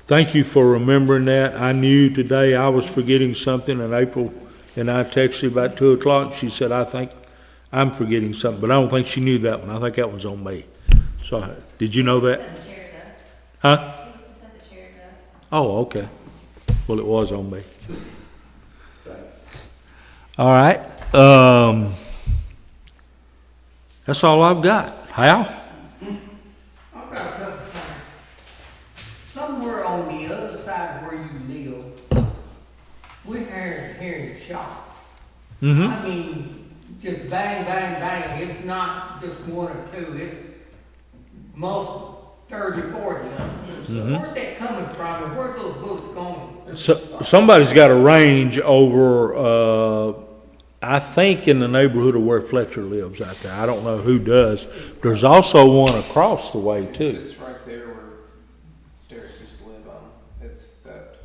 Thank you for remembering that. I knew today I was forgetting something, and April and I texted about 2 o'clock. She said, I think I'm forgetting something, but I don't think she knew that one. I think that one's on me. So, did you know that? Set the chairs up. Huh? It was to set the chairs up. Oh, okay. Well, it was on me. All right. That's all I've got. Hal? I've got a couple things. Somewhere on the other side where you live, we're hearing shots. Mm-hmm. I mean, just bang, bang, bang. It's not just one or two. It's multiple, 30, 40 of them. So where's that coming from, and where's those bullets going? So, somebody's got a range over, I think in the neighborhood of where Fletcher lives out there. I don't know who does. There's also one across the way too. It's right there where Derek used to live on. It's that,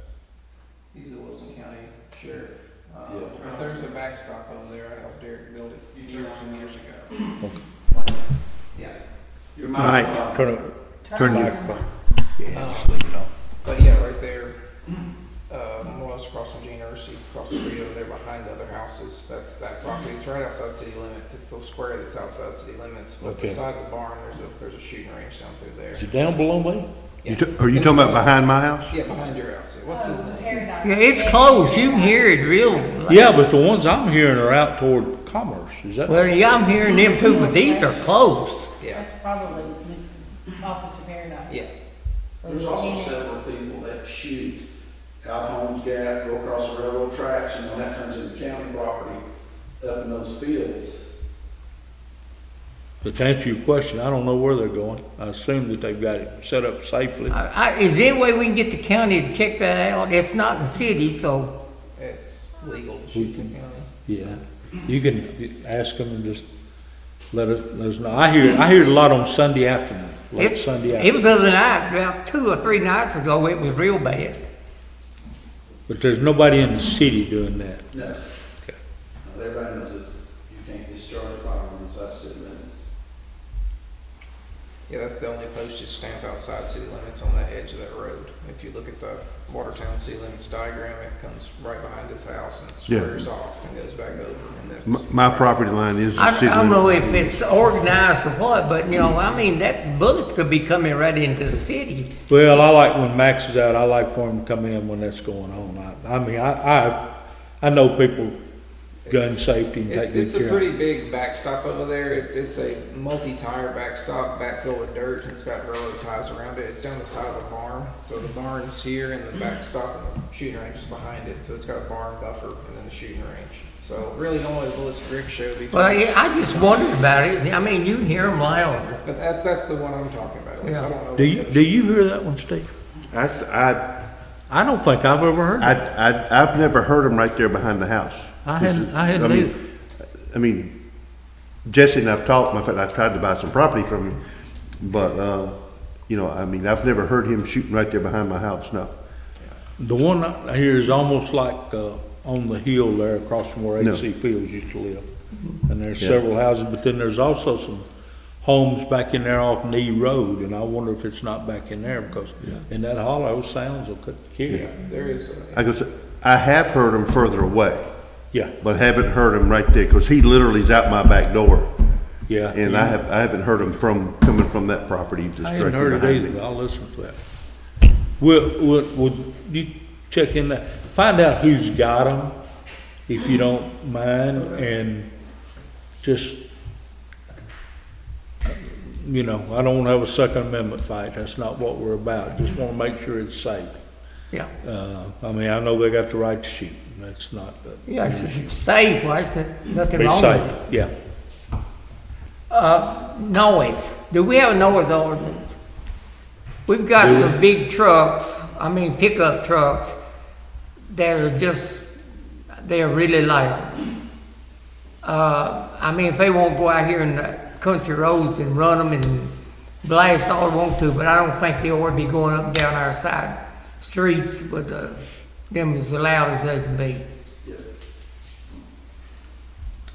he's a Wilson County sheriff. But there's a backstop over there. I helped Derek build it years and years ago. Yeah. Mike, Turn turn the your, microphone. But yeah, right there, more or less across from Gene Ursi, across the street over there behind the other houses, that's that property. It's right outside city limits. It's the square that's outside city limits. But Okay. beside the barn, there's a shooting range down through there. Is it down below me? are you talking about behind my house? Yeah, behind your house. Yeah. What's his name? Paradise. Yeah, it's close. You can hear it real. Yeah, but the ones I'm hearing are out toward Commerce. Is that? Well, yeah, I'm hearing them too, but these are close. Yeah. That's probably opposite Paradise. Yeah. There's also several people that shoot out Holmes Gap, go across the railroad tracks, and then that turns into county property up in those fields. But to answer your question, I don't know where they're going. I assume that they've got it set up safely. Is there any way we can get the county to check that out? It's not in the city, so. It's legal to shoot in the county. Yeah, you can ask them and just let us know. I hear it a lot on Sunday afternoon, late Sunday It afternoon. was the other night, about 2 or 3 nights ago, it was real bad. But there's nobody in the city doing that. No. Okay. Everybody knows you can't discharge a firearm inside city limits. Yeah, that's the only postage stamp outside city limits on that edge of that road. If you look at the Watertown city limits diagram, it comes right behind his house and it Yeah. squares off and goes back over. And that's My property line is the I city don't know limit. if it's organized or what, but you know, I mean, that bullets could be coming right into the city. Well, I like when Max is out, I like for him to come in when that's going on. I mean, I know people, gun safety and take good It's a care of pretty big backstop over there. It's a multi-tire backstop, backfilled with dirt. It's got railroad ties around it. It's down the side of the barn. So the barn's here and the backstop and the shooting range is behind it. So it's got a barn buffer and then the shooting range. So really the only bullets ricochet between. Well, yeah, I just wondered about it. I mean, you can hear them loud. But that's the one I'm talking about. At least I don't know. Do what you, the other- do you hear that one, Steve? Actually, I don't think I've ever heard that. I've never heard them right there behind the house. I hadn't I mean- either. I mean, Jesse and I've talked, in fact, I tried to buy some property from him, but, you know, I mean, I've never heard him shooting right there behind my house, no. The one out here is almost like, on the hill there across from where No. AC Fields used to live. And there's Yeah. several houses, but then there's also some homes back in there off Knee Road, and I wonder if it's not back in there, because in that hollow sounds will kill you. There is, I have heard him further away, Yeah, but haven't heard him right there, because he literally is out my back door. yeah. And I haven't heard him coming from that property, just I haven't directly heard it behind either, me. I'll listen to that. Would you check in that, find out who's got them, if you don't mind, and just, I don't wanna have a Second Amendment fight, that's not what we're about, just wanna make sure it's safe. Yeah. I mean, I know they got the right to shoot, that's not, Yeah, it's safe, right? There's nothing be wrong safe, with it. yeah. Noise. Do we have a noise ordinance? We've got Do some we? big trucks, pickup trucks, that are they're really loud. If they won't go out here in the country roads and run them and blast all they want to, but I don't think they ought to be going up and down our side streets with them as loud as they can be.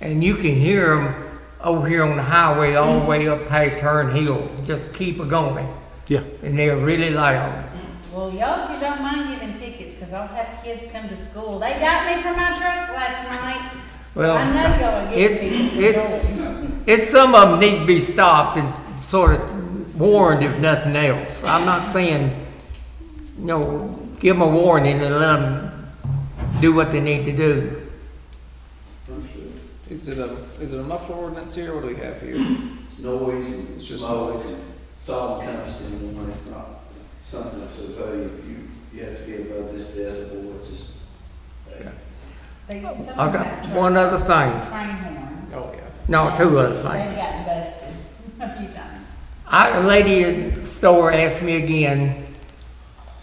And you can hear them over here on the highway all the way up past Hearn Hill, just keep it going, Yeah, and they're really loud. Well, y'all, if you don't mind giving tickets, because I'll have kids come to school. They got me for my truck last night. So Well, I know y'all are getting people It's some of them need to be stopped and sort of warned if nothing else. I'm not saying, give them a warning and let them do what they need to do. is it a muffler ordinance here? What do we have here? It's noise and It's just smoke, noise. and it's all encompassing in one, it's not something that says, hey, you have to be above this decibel, it's just, Some of them I got have one other thing. train horns. Oh, yeah. No, two other They've things. gotten busted a few times. A lady at the store asked me again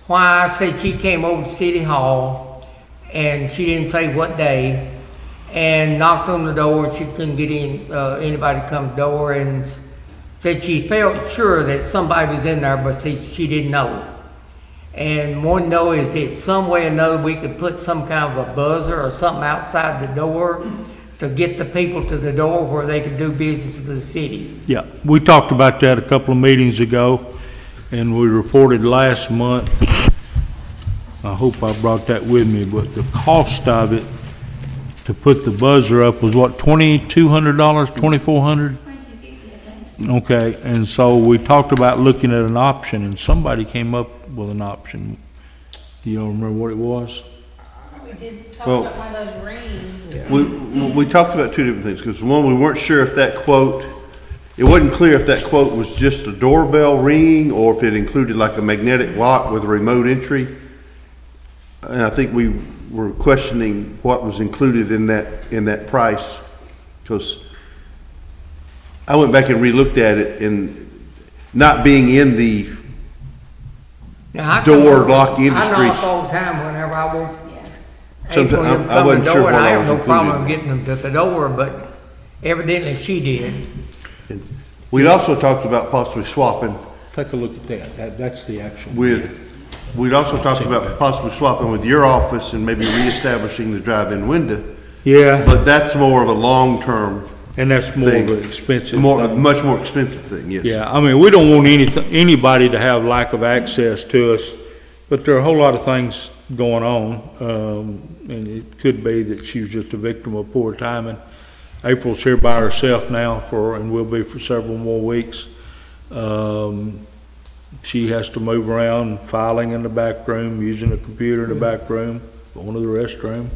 why I said she came over to City Hall and she didn't say what day and knocked on the door. She couldn't get anybody to come to the door, and said she felt sure that somebody was in there, but she didn't know. And wanted to know is that some way or another we could put some kind of a buzzer or something outside the door to get the people to the door where they could do business with the city. yeah. We talked about that a couple of meetings ago, and we reported last month. I hope I brought that with me, but the cost of it to put the buzzer up was what, $2,200, $2,400? 2250, I think. Okay, and so we talked about looking at an option, and somebody came up with an option. You don't remember what it was? We did talk Well- about one of those rings. We talked about two different things, because one, we weren't sure if that quote, it wasn't clear if that quote was just a doorbell ringing, or if it included like a magnetic lock with a remote entry. And I think we were questioning what was included in that price, because I went back and relooked at it, and not being in the Now, I door come- lock I industry. knock all the time whenever I want Yeah. Sometime- April to I come to wasn't the sure door, and what I I have was no included. problem getting them to the door, but evidently she did. We'd also talked about possibly swapping Take a look at that. That's the actual. we'd also talked about possibly swapping with your office and maybe reestablishing the drive-in window, Yeah, but that's more of a long-term, and that's more of an thing. expensive a thing. much more expensive thing, yes. Yeah, I mean, we don't want anybody to have lack of access to us, but there are a whole lot of things going on. And it could be that she was just a victim of poor timing. April's here by herself now and will be for several more weeks. She has to move around, filing in the back room, using a computer in the back room, going to the restroom.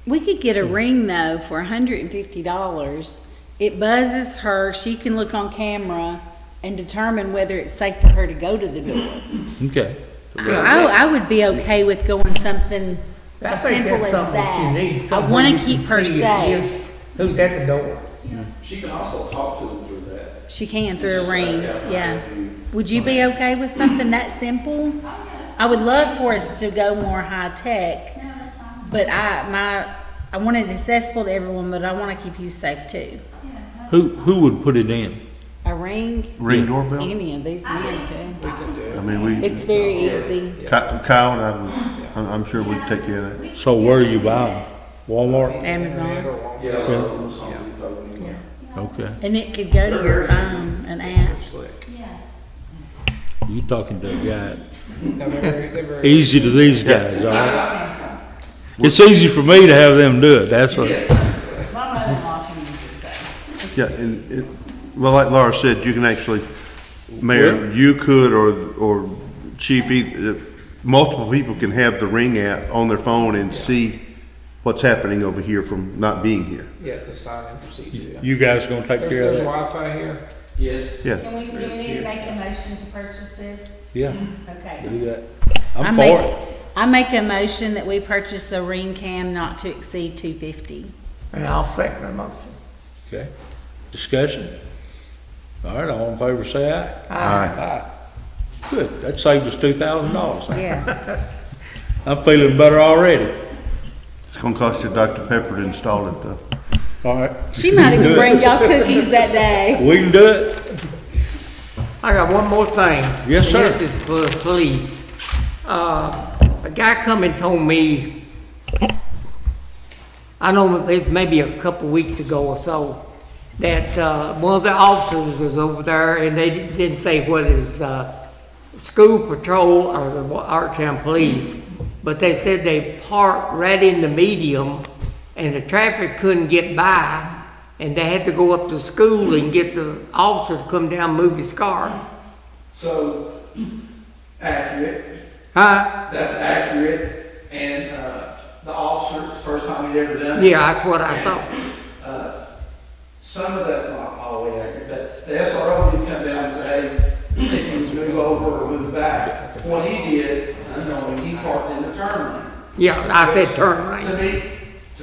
We could get a ring though for $150. It buzzes her. She can look on camera and determine whether it's safe for her to go to the door. Okay. I would be okay with going something I as think simple that's as something that you need. that. I somewhere want you to keep can her see safe. who's at the door. she can also talk to them through that. She can through a ring, yeah. Would you be okay with something that simple? I would love for us to go more high tech, No, that's fine. but I want it accessible to everyone, but I want to keep you safe too. Who would put it in? A ring? Ring doorbell? Any of these men could. We can do it. I mean, we, It's very easy. Kyle and I'm sure we can take care of that. So where are you buying? Walmart? Amazon. Okay. And it could go to your phone, an app. Yeah. You talking to a guy. No, they're very. Easy to these guys, all right? It's easy for me to have them do it, that's what. My mother-in-law can use it, so. Yeah, and it, well, like Laura said, you can actually, Mayor, you could, or Chief, multiple people can have the Ring app on their phone and see what's happening over here from not being here. Yeah, it's a sign-in procedure. Yeah. You guys gonna take care of There's that? Wi-Fi here. Yes. Yeah. Can we, do we need to make a motion to purchase this? Yeah, Okay. do that. I I'm make- for it. I make a motion that we purchase the Ring Cam not to exceed $250. And I'll second the motion. Okay. Discussion? All right, all in favor say aye. Aye. Good, that saved us $2,000. Yeah. I'm feeling better already. It's gonna cost you Dr. Pepper to install it though. All right. She might even bring y'all cookies that day. We can do it. I got one more thing. Yes, sir. This is for the police. A guy come and told me, I know it maybe a couple weeks ago or so, that one of the officers was over there, and they didn't say whether it was school patrol or the Watertown police, but they said they parked right in the medium, and the traffic couldn't get by, and they had to go up to school and get the officer to come down and move his car. So, accurate, Huh? that's accurate, and, the officer, it's the first time he'd ever done it. Yeah, that's what I thought. Some of that's not all the way accurate, but the SRO didn't come down and say, hey, think he was move over or move back. What he did, unknowing, he parked in the turn lane. Yeah, I said turn right. To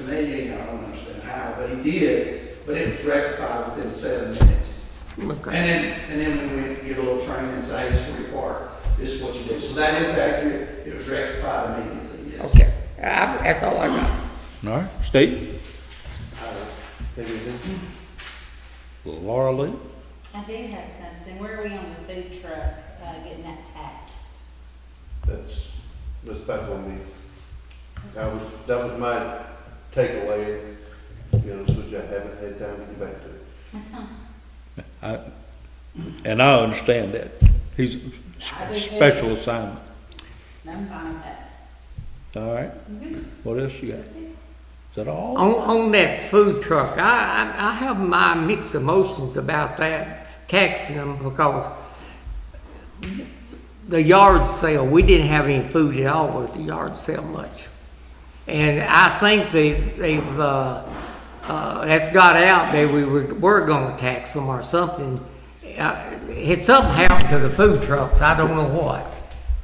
me, I don't understand how, but he did, but it was rectified within 7 minutes. Okay. And then we went to get a little training and say, this is where you park, this is what you do. So that is accurate, it was rectified immediately, yes. Okay, that's all I got. All right, Steve? Laura Lee? I do have something. Where are we on the food truck, getting that taxed? That's back on me. That was my takeaway, you know, which I haven't had time to get back to. That's fine. And I understand that. He's I do a too. special assignment. I'm fine with that. All right, what else you got? That's it. Is that all? On that food truck, I have my mixed emotions about that, taxing them, because the yard sale, we didn't have any food at all at the yard sale much. And I think that's got out there, we were gonna tax them or something. Had something happened to the food trucks, I don't know what,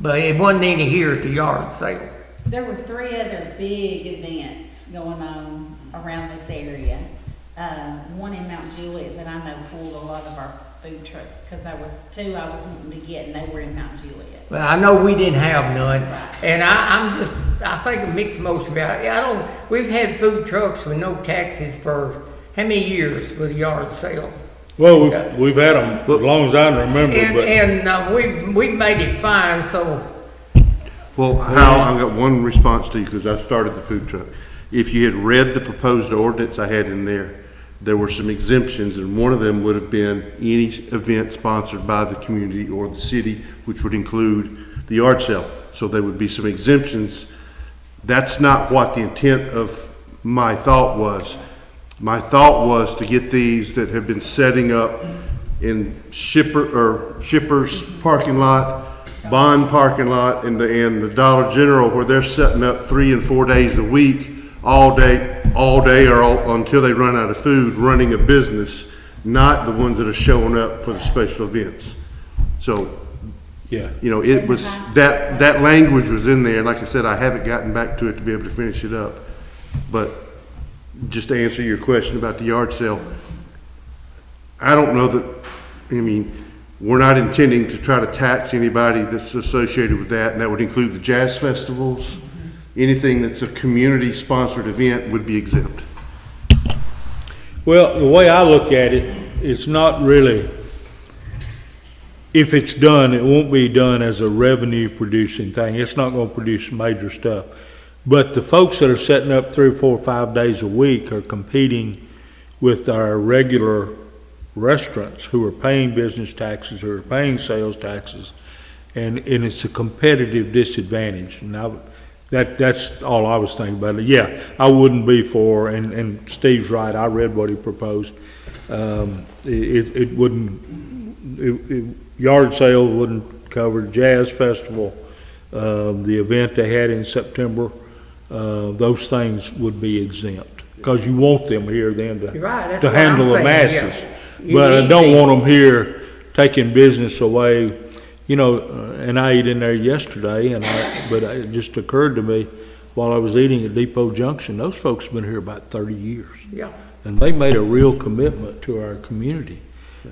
but it wasn't any here at the yard sale. There were 3 other big events going on around this area. One in Mount Juliet that I know pulled a lot of our food trucks, because there was 2 I was wanting to get, and they were in Mount Juliet. Well, I know we didn't have none, and I think a mixed emotion about it. We've had food trucks with no taxes for how many years with a yard sale? Well, we've had them as long as I can remember, but And we've made it fine, so, Well, Hal, I've got one response to you, because I started the food truck. If you had read the proposed ordinance I had in there, there were some exemptions, and one of them would have been any event sponsored by the community or the city, which would include the yard sale. So there would be some exemptions. That's not what the intent of my thought was. My thought was to get these that have been setting up in Shippers parking lot, Bond parking lot, and the Dollar General, where they're setting up 3 and 4 days a week, all day or until they run out of food, running a business, not the ones that are showing up for the special events. So, yeah. you know, it was, that language was in there, and like I said, I haven't gotten back to it to be able to finish it up. But just to answer your question about the yard sale, I don't know that, I mean, we're not intending to try to tax anybody that's associated with that, and that would include the jazz festivals. Anything that's a community-sponsored event would be exempt. Well, the way I look at it, it's not really, if it's done, it won't be done as a revenue producing thing. It's not gonna produce major stuff. But the folks that are setting up 3 or 4 or 5 days a week are competing with our regular restaurants who are paying business taxes, who are paying sales taxes, and it's a competitive disadvantage. And that's all I was thinking about it. Yeah, I wouldn't be for, and Steve's right, I read what he proposed. It wouldn't, yard sale wouldn't cover, jazz festival, the event they had in September, those things would be exempt. Because you want them here then You're right, that's to what I'm handle the saying, yeah. masses. You But I need don't to- want them here taking business away, you know, and I ate in there yesterday, but it just occurred to me while I was eating at Depot Junction, those folks have been here about 30 years. Yeah. And they made a real commitment to our community.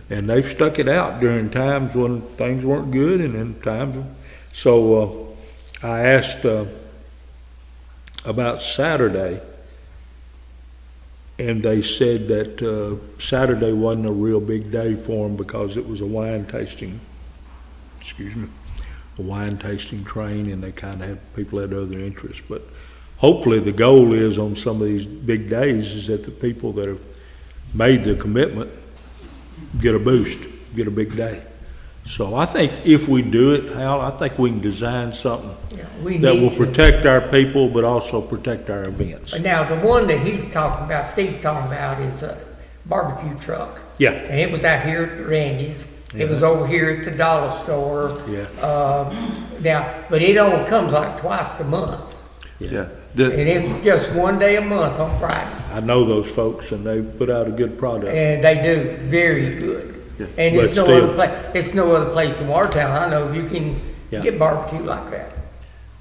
And they've stuck it out during times when things weren't good and in times. So, I asked, about Saturday, and they said that, Saturday wasn't a real big day for them because it was a wine tasting, a wine tasting train, and they kind of had, people had other interests. But hopefully the goal is on some of these big days is that the people that have made the commitment get a boost, get a big day. So I think if we do it, Hal, I think we can design something Yeah, we that will need to. protect our people, but also protect our events. But now, the one that he's talking about, Steve's talking about, is a barbecue truck. Yeah, And it was out here at Randy's. It was over here at the dollar store. yeah, Now, but it only comes like twice a month. Yeah. And it's just one day a month on Friday. I know those folks, and they put out a good product. And they do very good. Yeah. And But it's no still- other place, it's no other place in Watertown I know you can Yeah. get barbecue like that.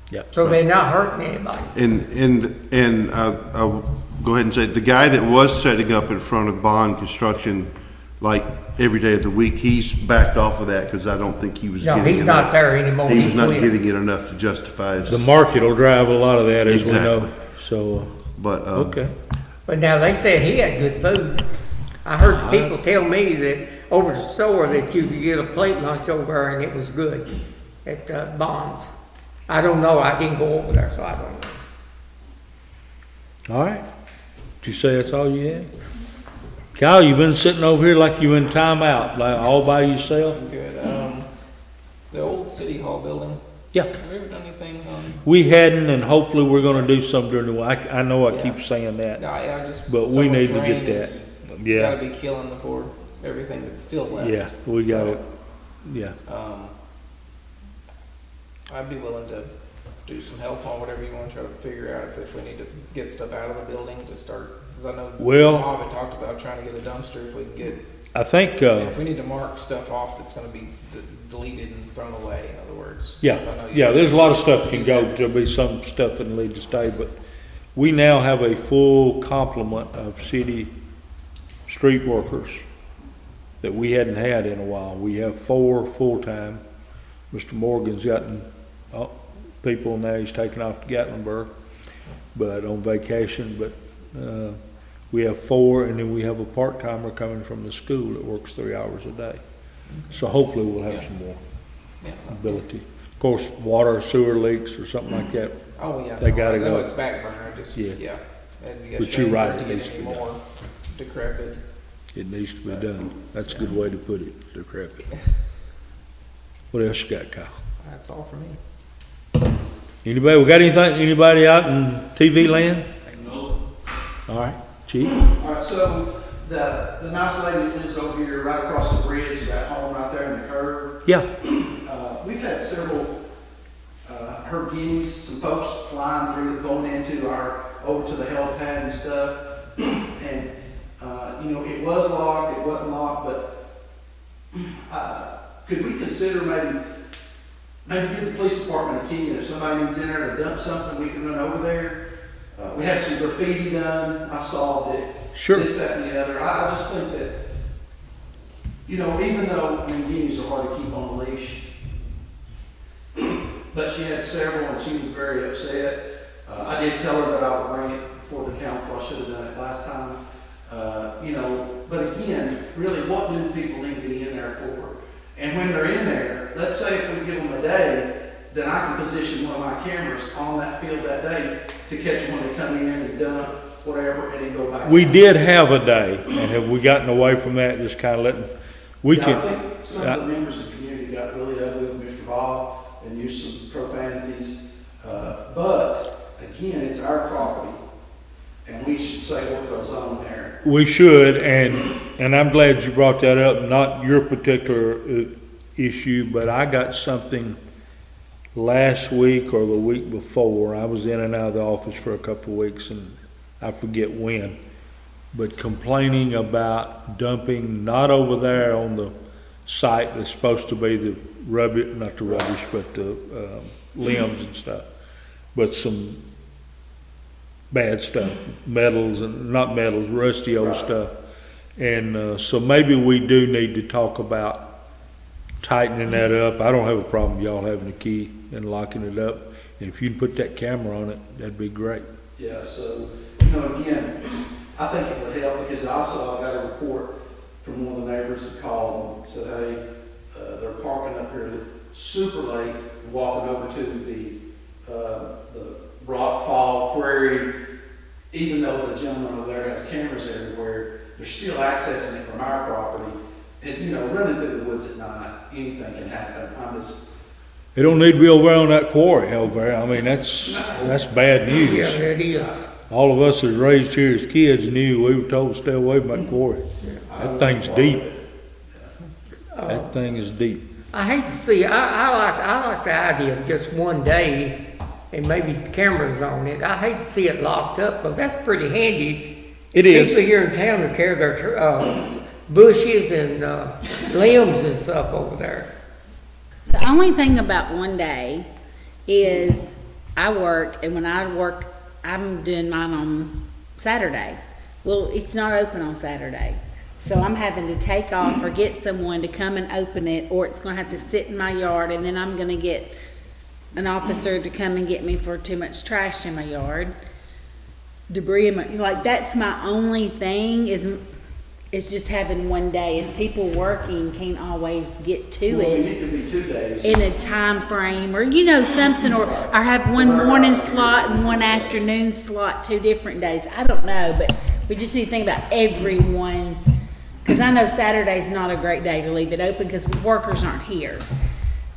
Yeah. So they're not hurting anybody. And I'll go ahead and say, the guy that was setting up in front of Bond Construction, like every day of the week, he's backed off of that because I don't think he was No, getting he's enough. not there anymore. He was He's not quit. getting it enough to justify his, The market will drive a lot of that, as we know, Exactly. so, but, okay. But now they said he had good food. I heard people tell me that over the store that you could get a plate lunch over there and it was good at Bonds. I don't know. I didn't go over there, so I don't know. All right. Did you say that's all you had? Kyle, you've been sitting over here like you in timeout, like all by yourself? Good. The old city hall building. Yeah. Have we ever done anything on? We hadn't, and hopefully we're gonna do some during the week. I know I Yeah. keep saying that. No, I just. But so we much need to get rain that. is Yeah. Gotta be killing the poor, everything that's still left. Yeah, we got So, it. Yeah. I'd be willing to do some help on whatever you want to try to figure out if we need to get stuff out of the building to start, because I know Well- Bob had talked about trying to get a dumpster if we can get, I think, if we need to mark stuff off that's gonna be deleted and thrown away, in other words. yeah, So I know you- yeah, there's a lot of stuff can go, there'll be some stuff that need to stay, but we now have a full complement of city street workers that we hadn't had in a while. We have 4 full-time. Mr. Morgan's gotten, people now, he's taken off to Gatlinburg, but on vacation, but, we have 4, and then we have a part-timer coming from the school that works 3 hours a day. So hopefully we'll have some more Yeah. ability. Of course, water, sewer leaks or something like that, Oh, yeah. They gotta I know go. it's back burner, I just, Yeah. yeah. It'd be a But shame you're for right, it to it get needs to any be done. more decrepit. it needs to be done. That's a good way to put it, decrepit. What else you got, Kyle? That's all for me. Anybody, we got anything, anybody out in TV land? No. All right, Chief? All right, so the nice lady that lives over here right across the bridge, that home right there in the curve, Yeah, we've had several, her guineas, some folks flying through, going into over to the helipad and stuff. And, you know, it was locked, it wasn't locked, but, could we consider maybe give the police department a key, and if somebody needs in there to dump something, we can run over there? We had some graffiti done, I solved it. sure. This, that, and the other. I just think that, you know, even though, I mean, guineas are hard to keep on a leash, but she had several and she was very upset. I did tell her that I would bring it before the council. I should have done it last time. You know, but again, really, what do people need to be in there for? And when they're in there, let's say if we give them a day, then I can position one of my cameras on that field that day to catch them when they come in and dump, whatever, and then go back. We out. did have a day, and have we gotten away from that, just kind of letting, we Yeah, can, I think some of the members of the community got really ugly with Mr. Bob and used some profanities. But again, it's our property, and we should say what goes on there. we should, and I'm glad you brought that up, not your particular issue, but I got something last week or the week before. I was in and out of the office for a couple of weeks, and I forget when, but complaining about dumping, not over there on the site that's supposed to be the rubbish, not the rubbish, but the limbs and stuff, but some bad stuff, metals and, not metals, rusty old stuff. And so maybe we do need to talk about tightening that up. I don't have a problem with y'all having a key and locking it up. And if you'd put that camera on it, that'd be great. Yeah, so, again, I think it would help because also I got a report from one of the neighbors that called and said, hey, they're parking up here super late, walking over to the rock fall quarry. Even though the gentleman over there has cameras everywhere, they're still accessing it from our property. And, running through the woods at night, anything can happen. It don't need to be over there on that quarry over there. I mean, that's bad news. Yeah, it is. All of us that was raised here as kids knew we were told to stay away from that quarry. That thing's deep. That thing is deep. I hate to see, I like the idea of just one day and maybe cameras on it. I hate to see it locked up because that's pretty handy. It is. People here in town will carry their bushes and limbs and stuff over there. The only thing about one day is I work, and when I work, I'm doing mine on Saturday. Well, it's not open on Saturday. So I'm having to take off or get someone to come and open it, or it's gonna have to sit in my yard, and then I'm gonna get an officer to come and get me for too much trash in my yard. Debris in my, like, that's my only thing is just having one day, is people working can't always get to Well, it it could be 2 days. in a time frame, or something, or have one morning slot and one afternoon slot, 2 different days. I don't know, but we just need to think about everyone, because I know Saturday's not a great day to leave it open because workers aren't here.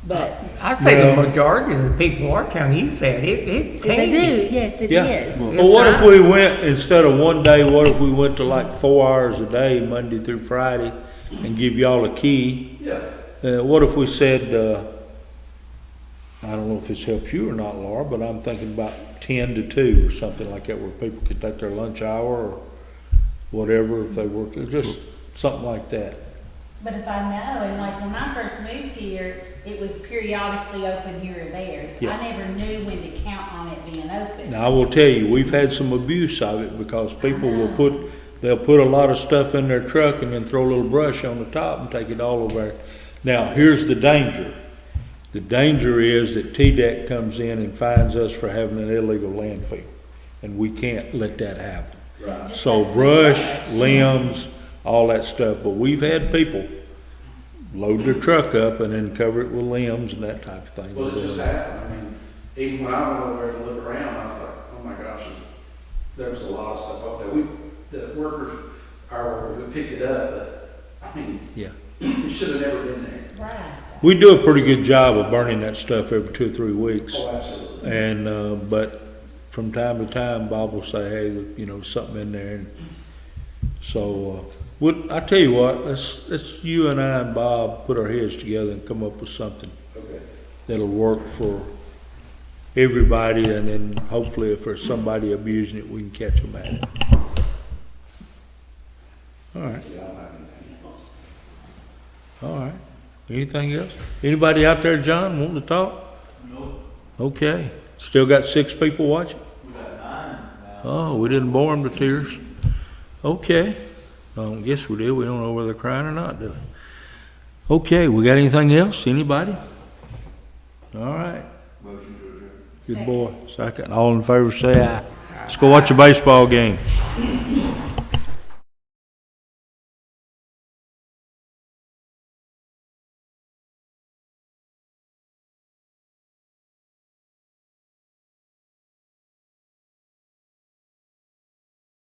But I say the majority of the people in our county use that. It's they handy. do, yes, it Yeah. is. Well, what if we went, instead of one day, what if we went to like 4 hours a day, Monday through Friday, and give y'all a key? Yeah. What if we said, I don't know if this helps you or not, Laura, but I'm thinking about 10 to 2 or something like that, where people could take their lunch hour or whatever if they work, just something like that. But if I know, and like when I first moved here, it was periodically open here or there, so Yeah. I never knew when to count on it being open. Now, I will tell you, we've had some abuse of it because people they'll put a lot of stuff in their truck and then throw a little brush on the top and take it all over there. Now, here's the danger. The danger is that TDEC comes in and fines us for having an illegal landfill, and we can't let that happen. Right. So brush, limbs, all that stuff, but we've had people load their truck up and then cover it with limbs and that type of thing. Well, it just happened. I mean, even when I went over there to look around, I was like, oh my gosh, there was a lot of stuff up there. The workers, our workers, we picked it up, but I mean, Yeah. it should have never been there. Right. We do a pretty good job of burning that stuff every 2 or 3 weeks. Oh, absolutely. And, but from time to time, Bob will say, hey, something in there. And so, I tell you what, let's you and I and Bob put our heads together and come up with something Okay. that'll work for everybody, and then hopefully if there's somebody abusing it, we can catch them at it. All right. See, I don't have anything else. All right. Anything else? Anybody out there, John, wanting to talk? No. Okay. Still got 6 people watching? We got 9 now. Oh, we didn't bore them to tears. Okay. I guess we did. We don't know whether they're crying or not, do we? Okay, we got anything else? Anybody? All right. Motion to adjourn. Good boy. Second. All in favor say aye. Let's go watch a baseball game.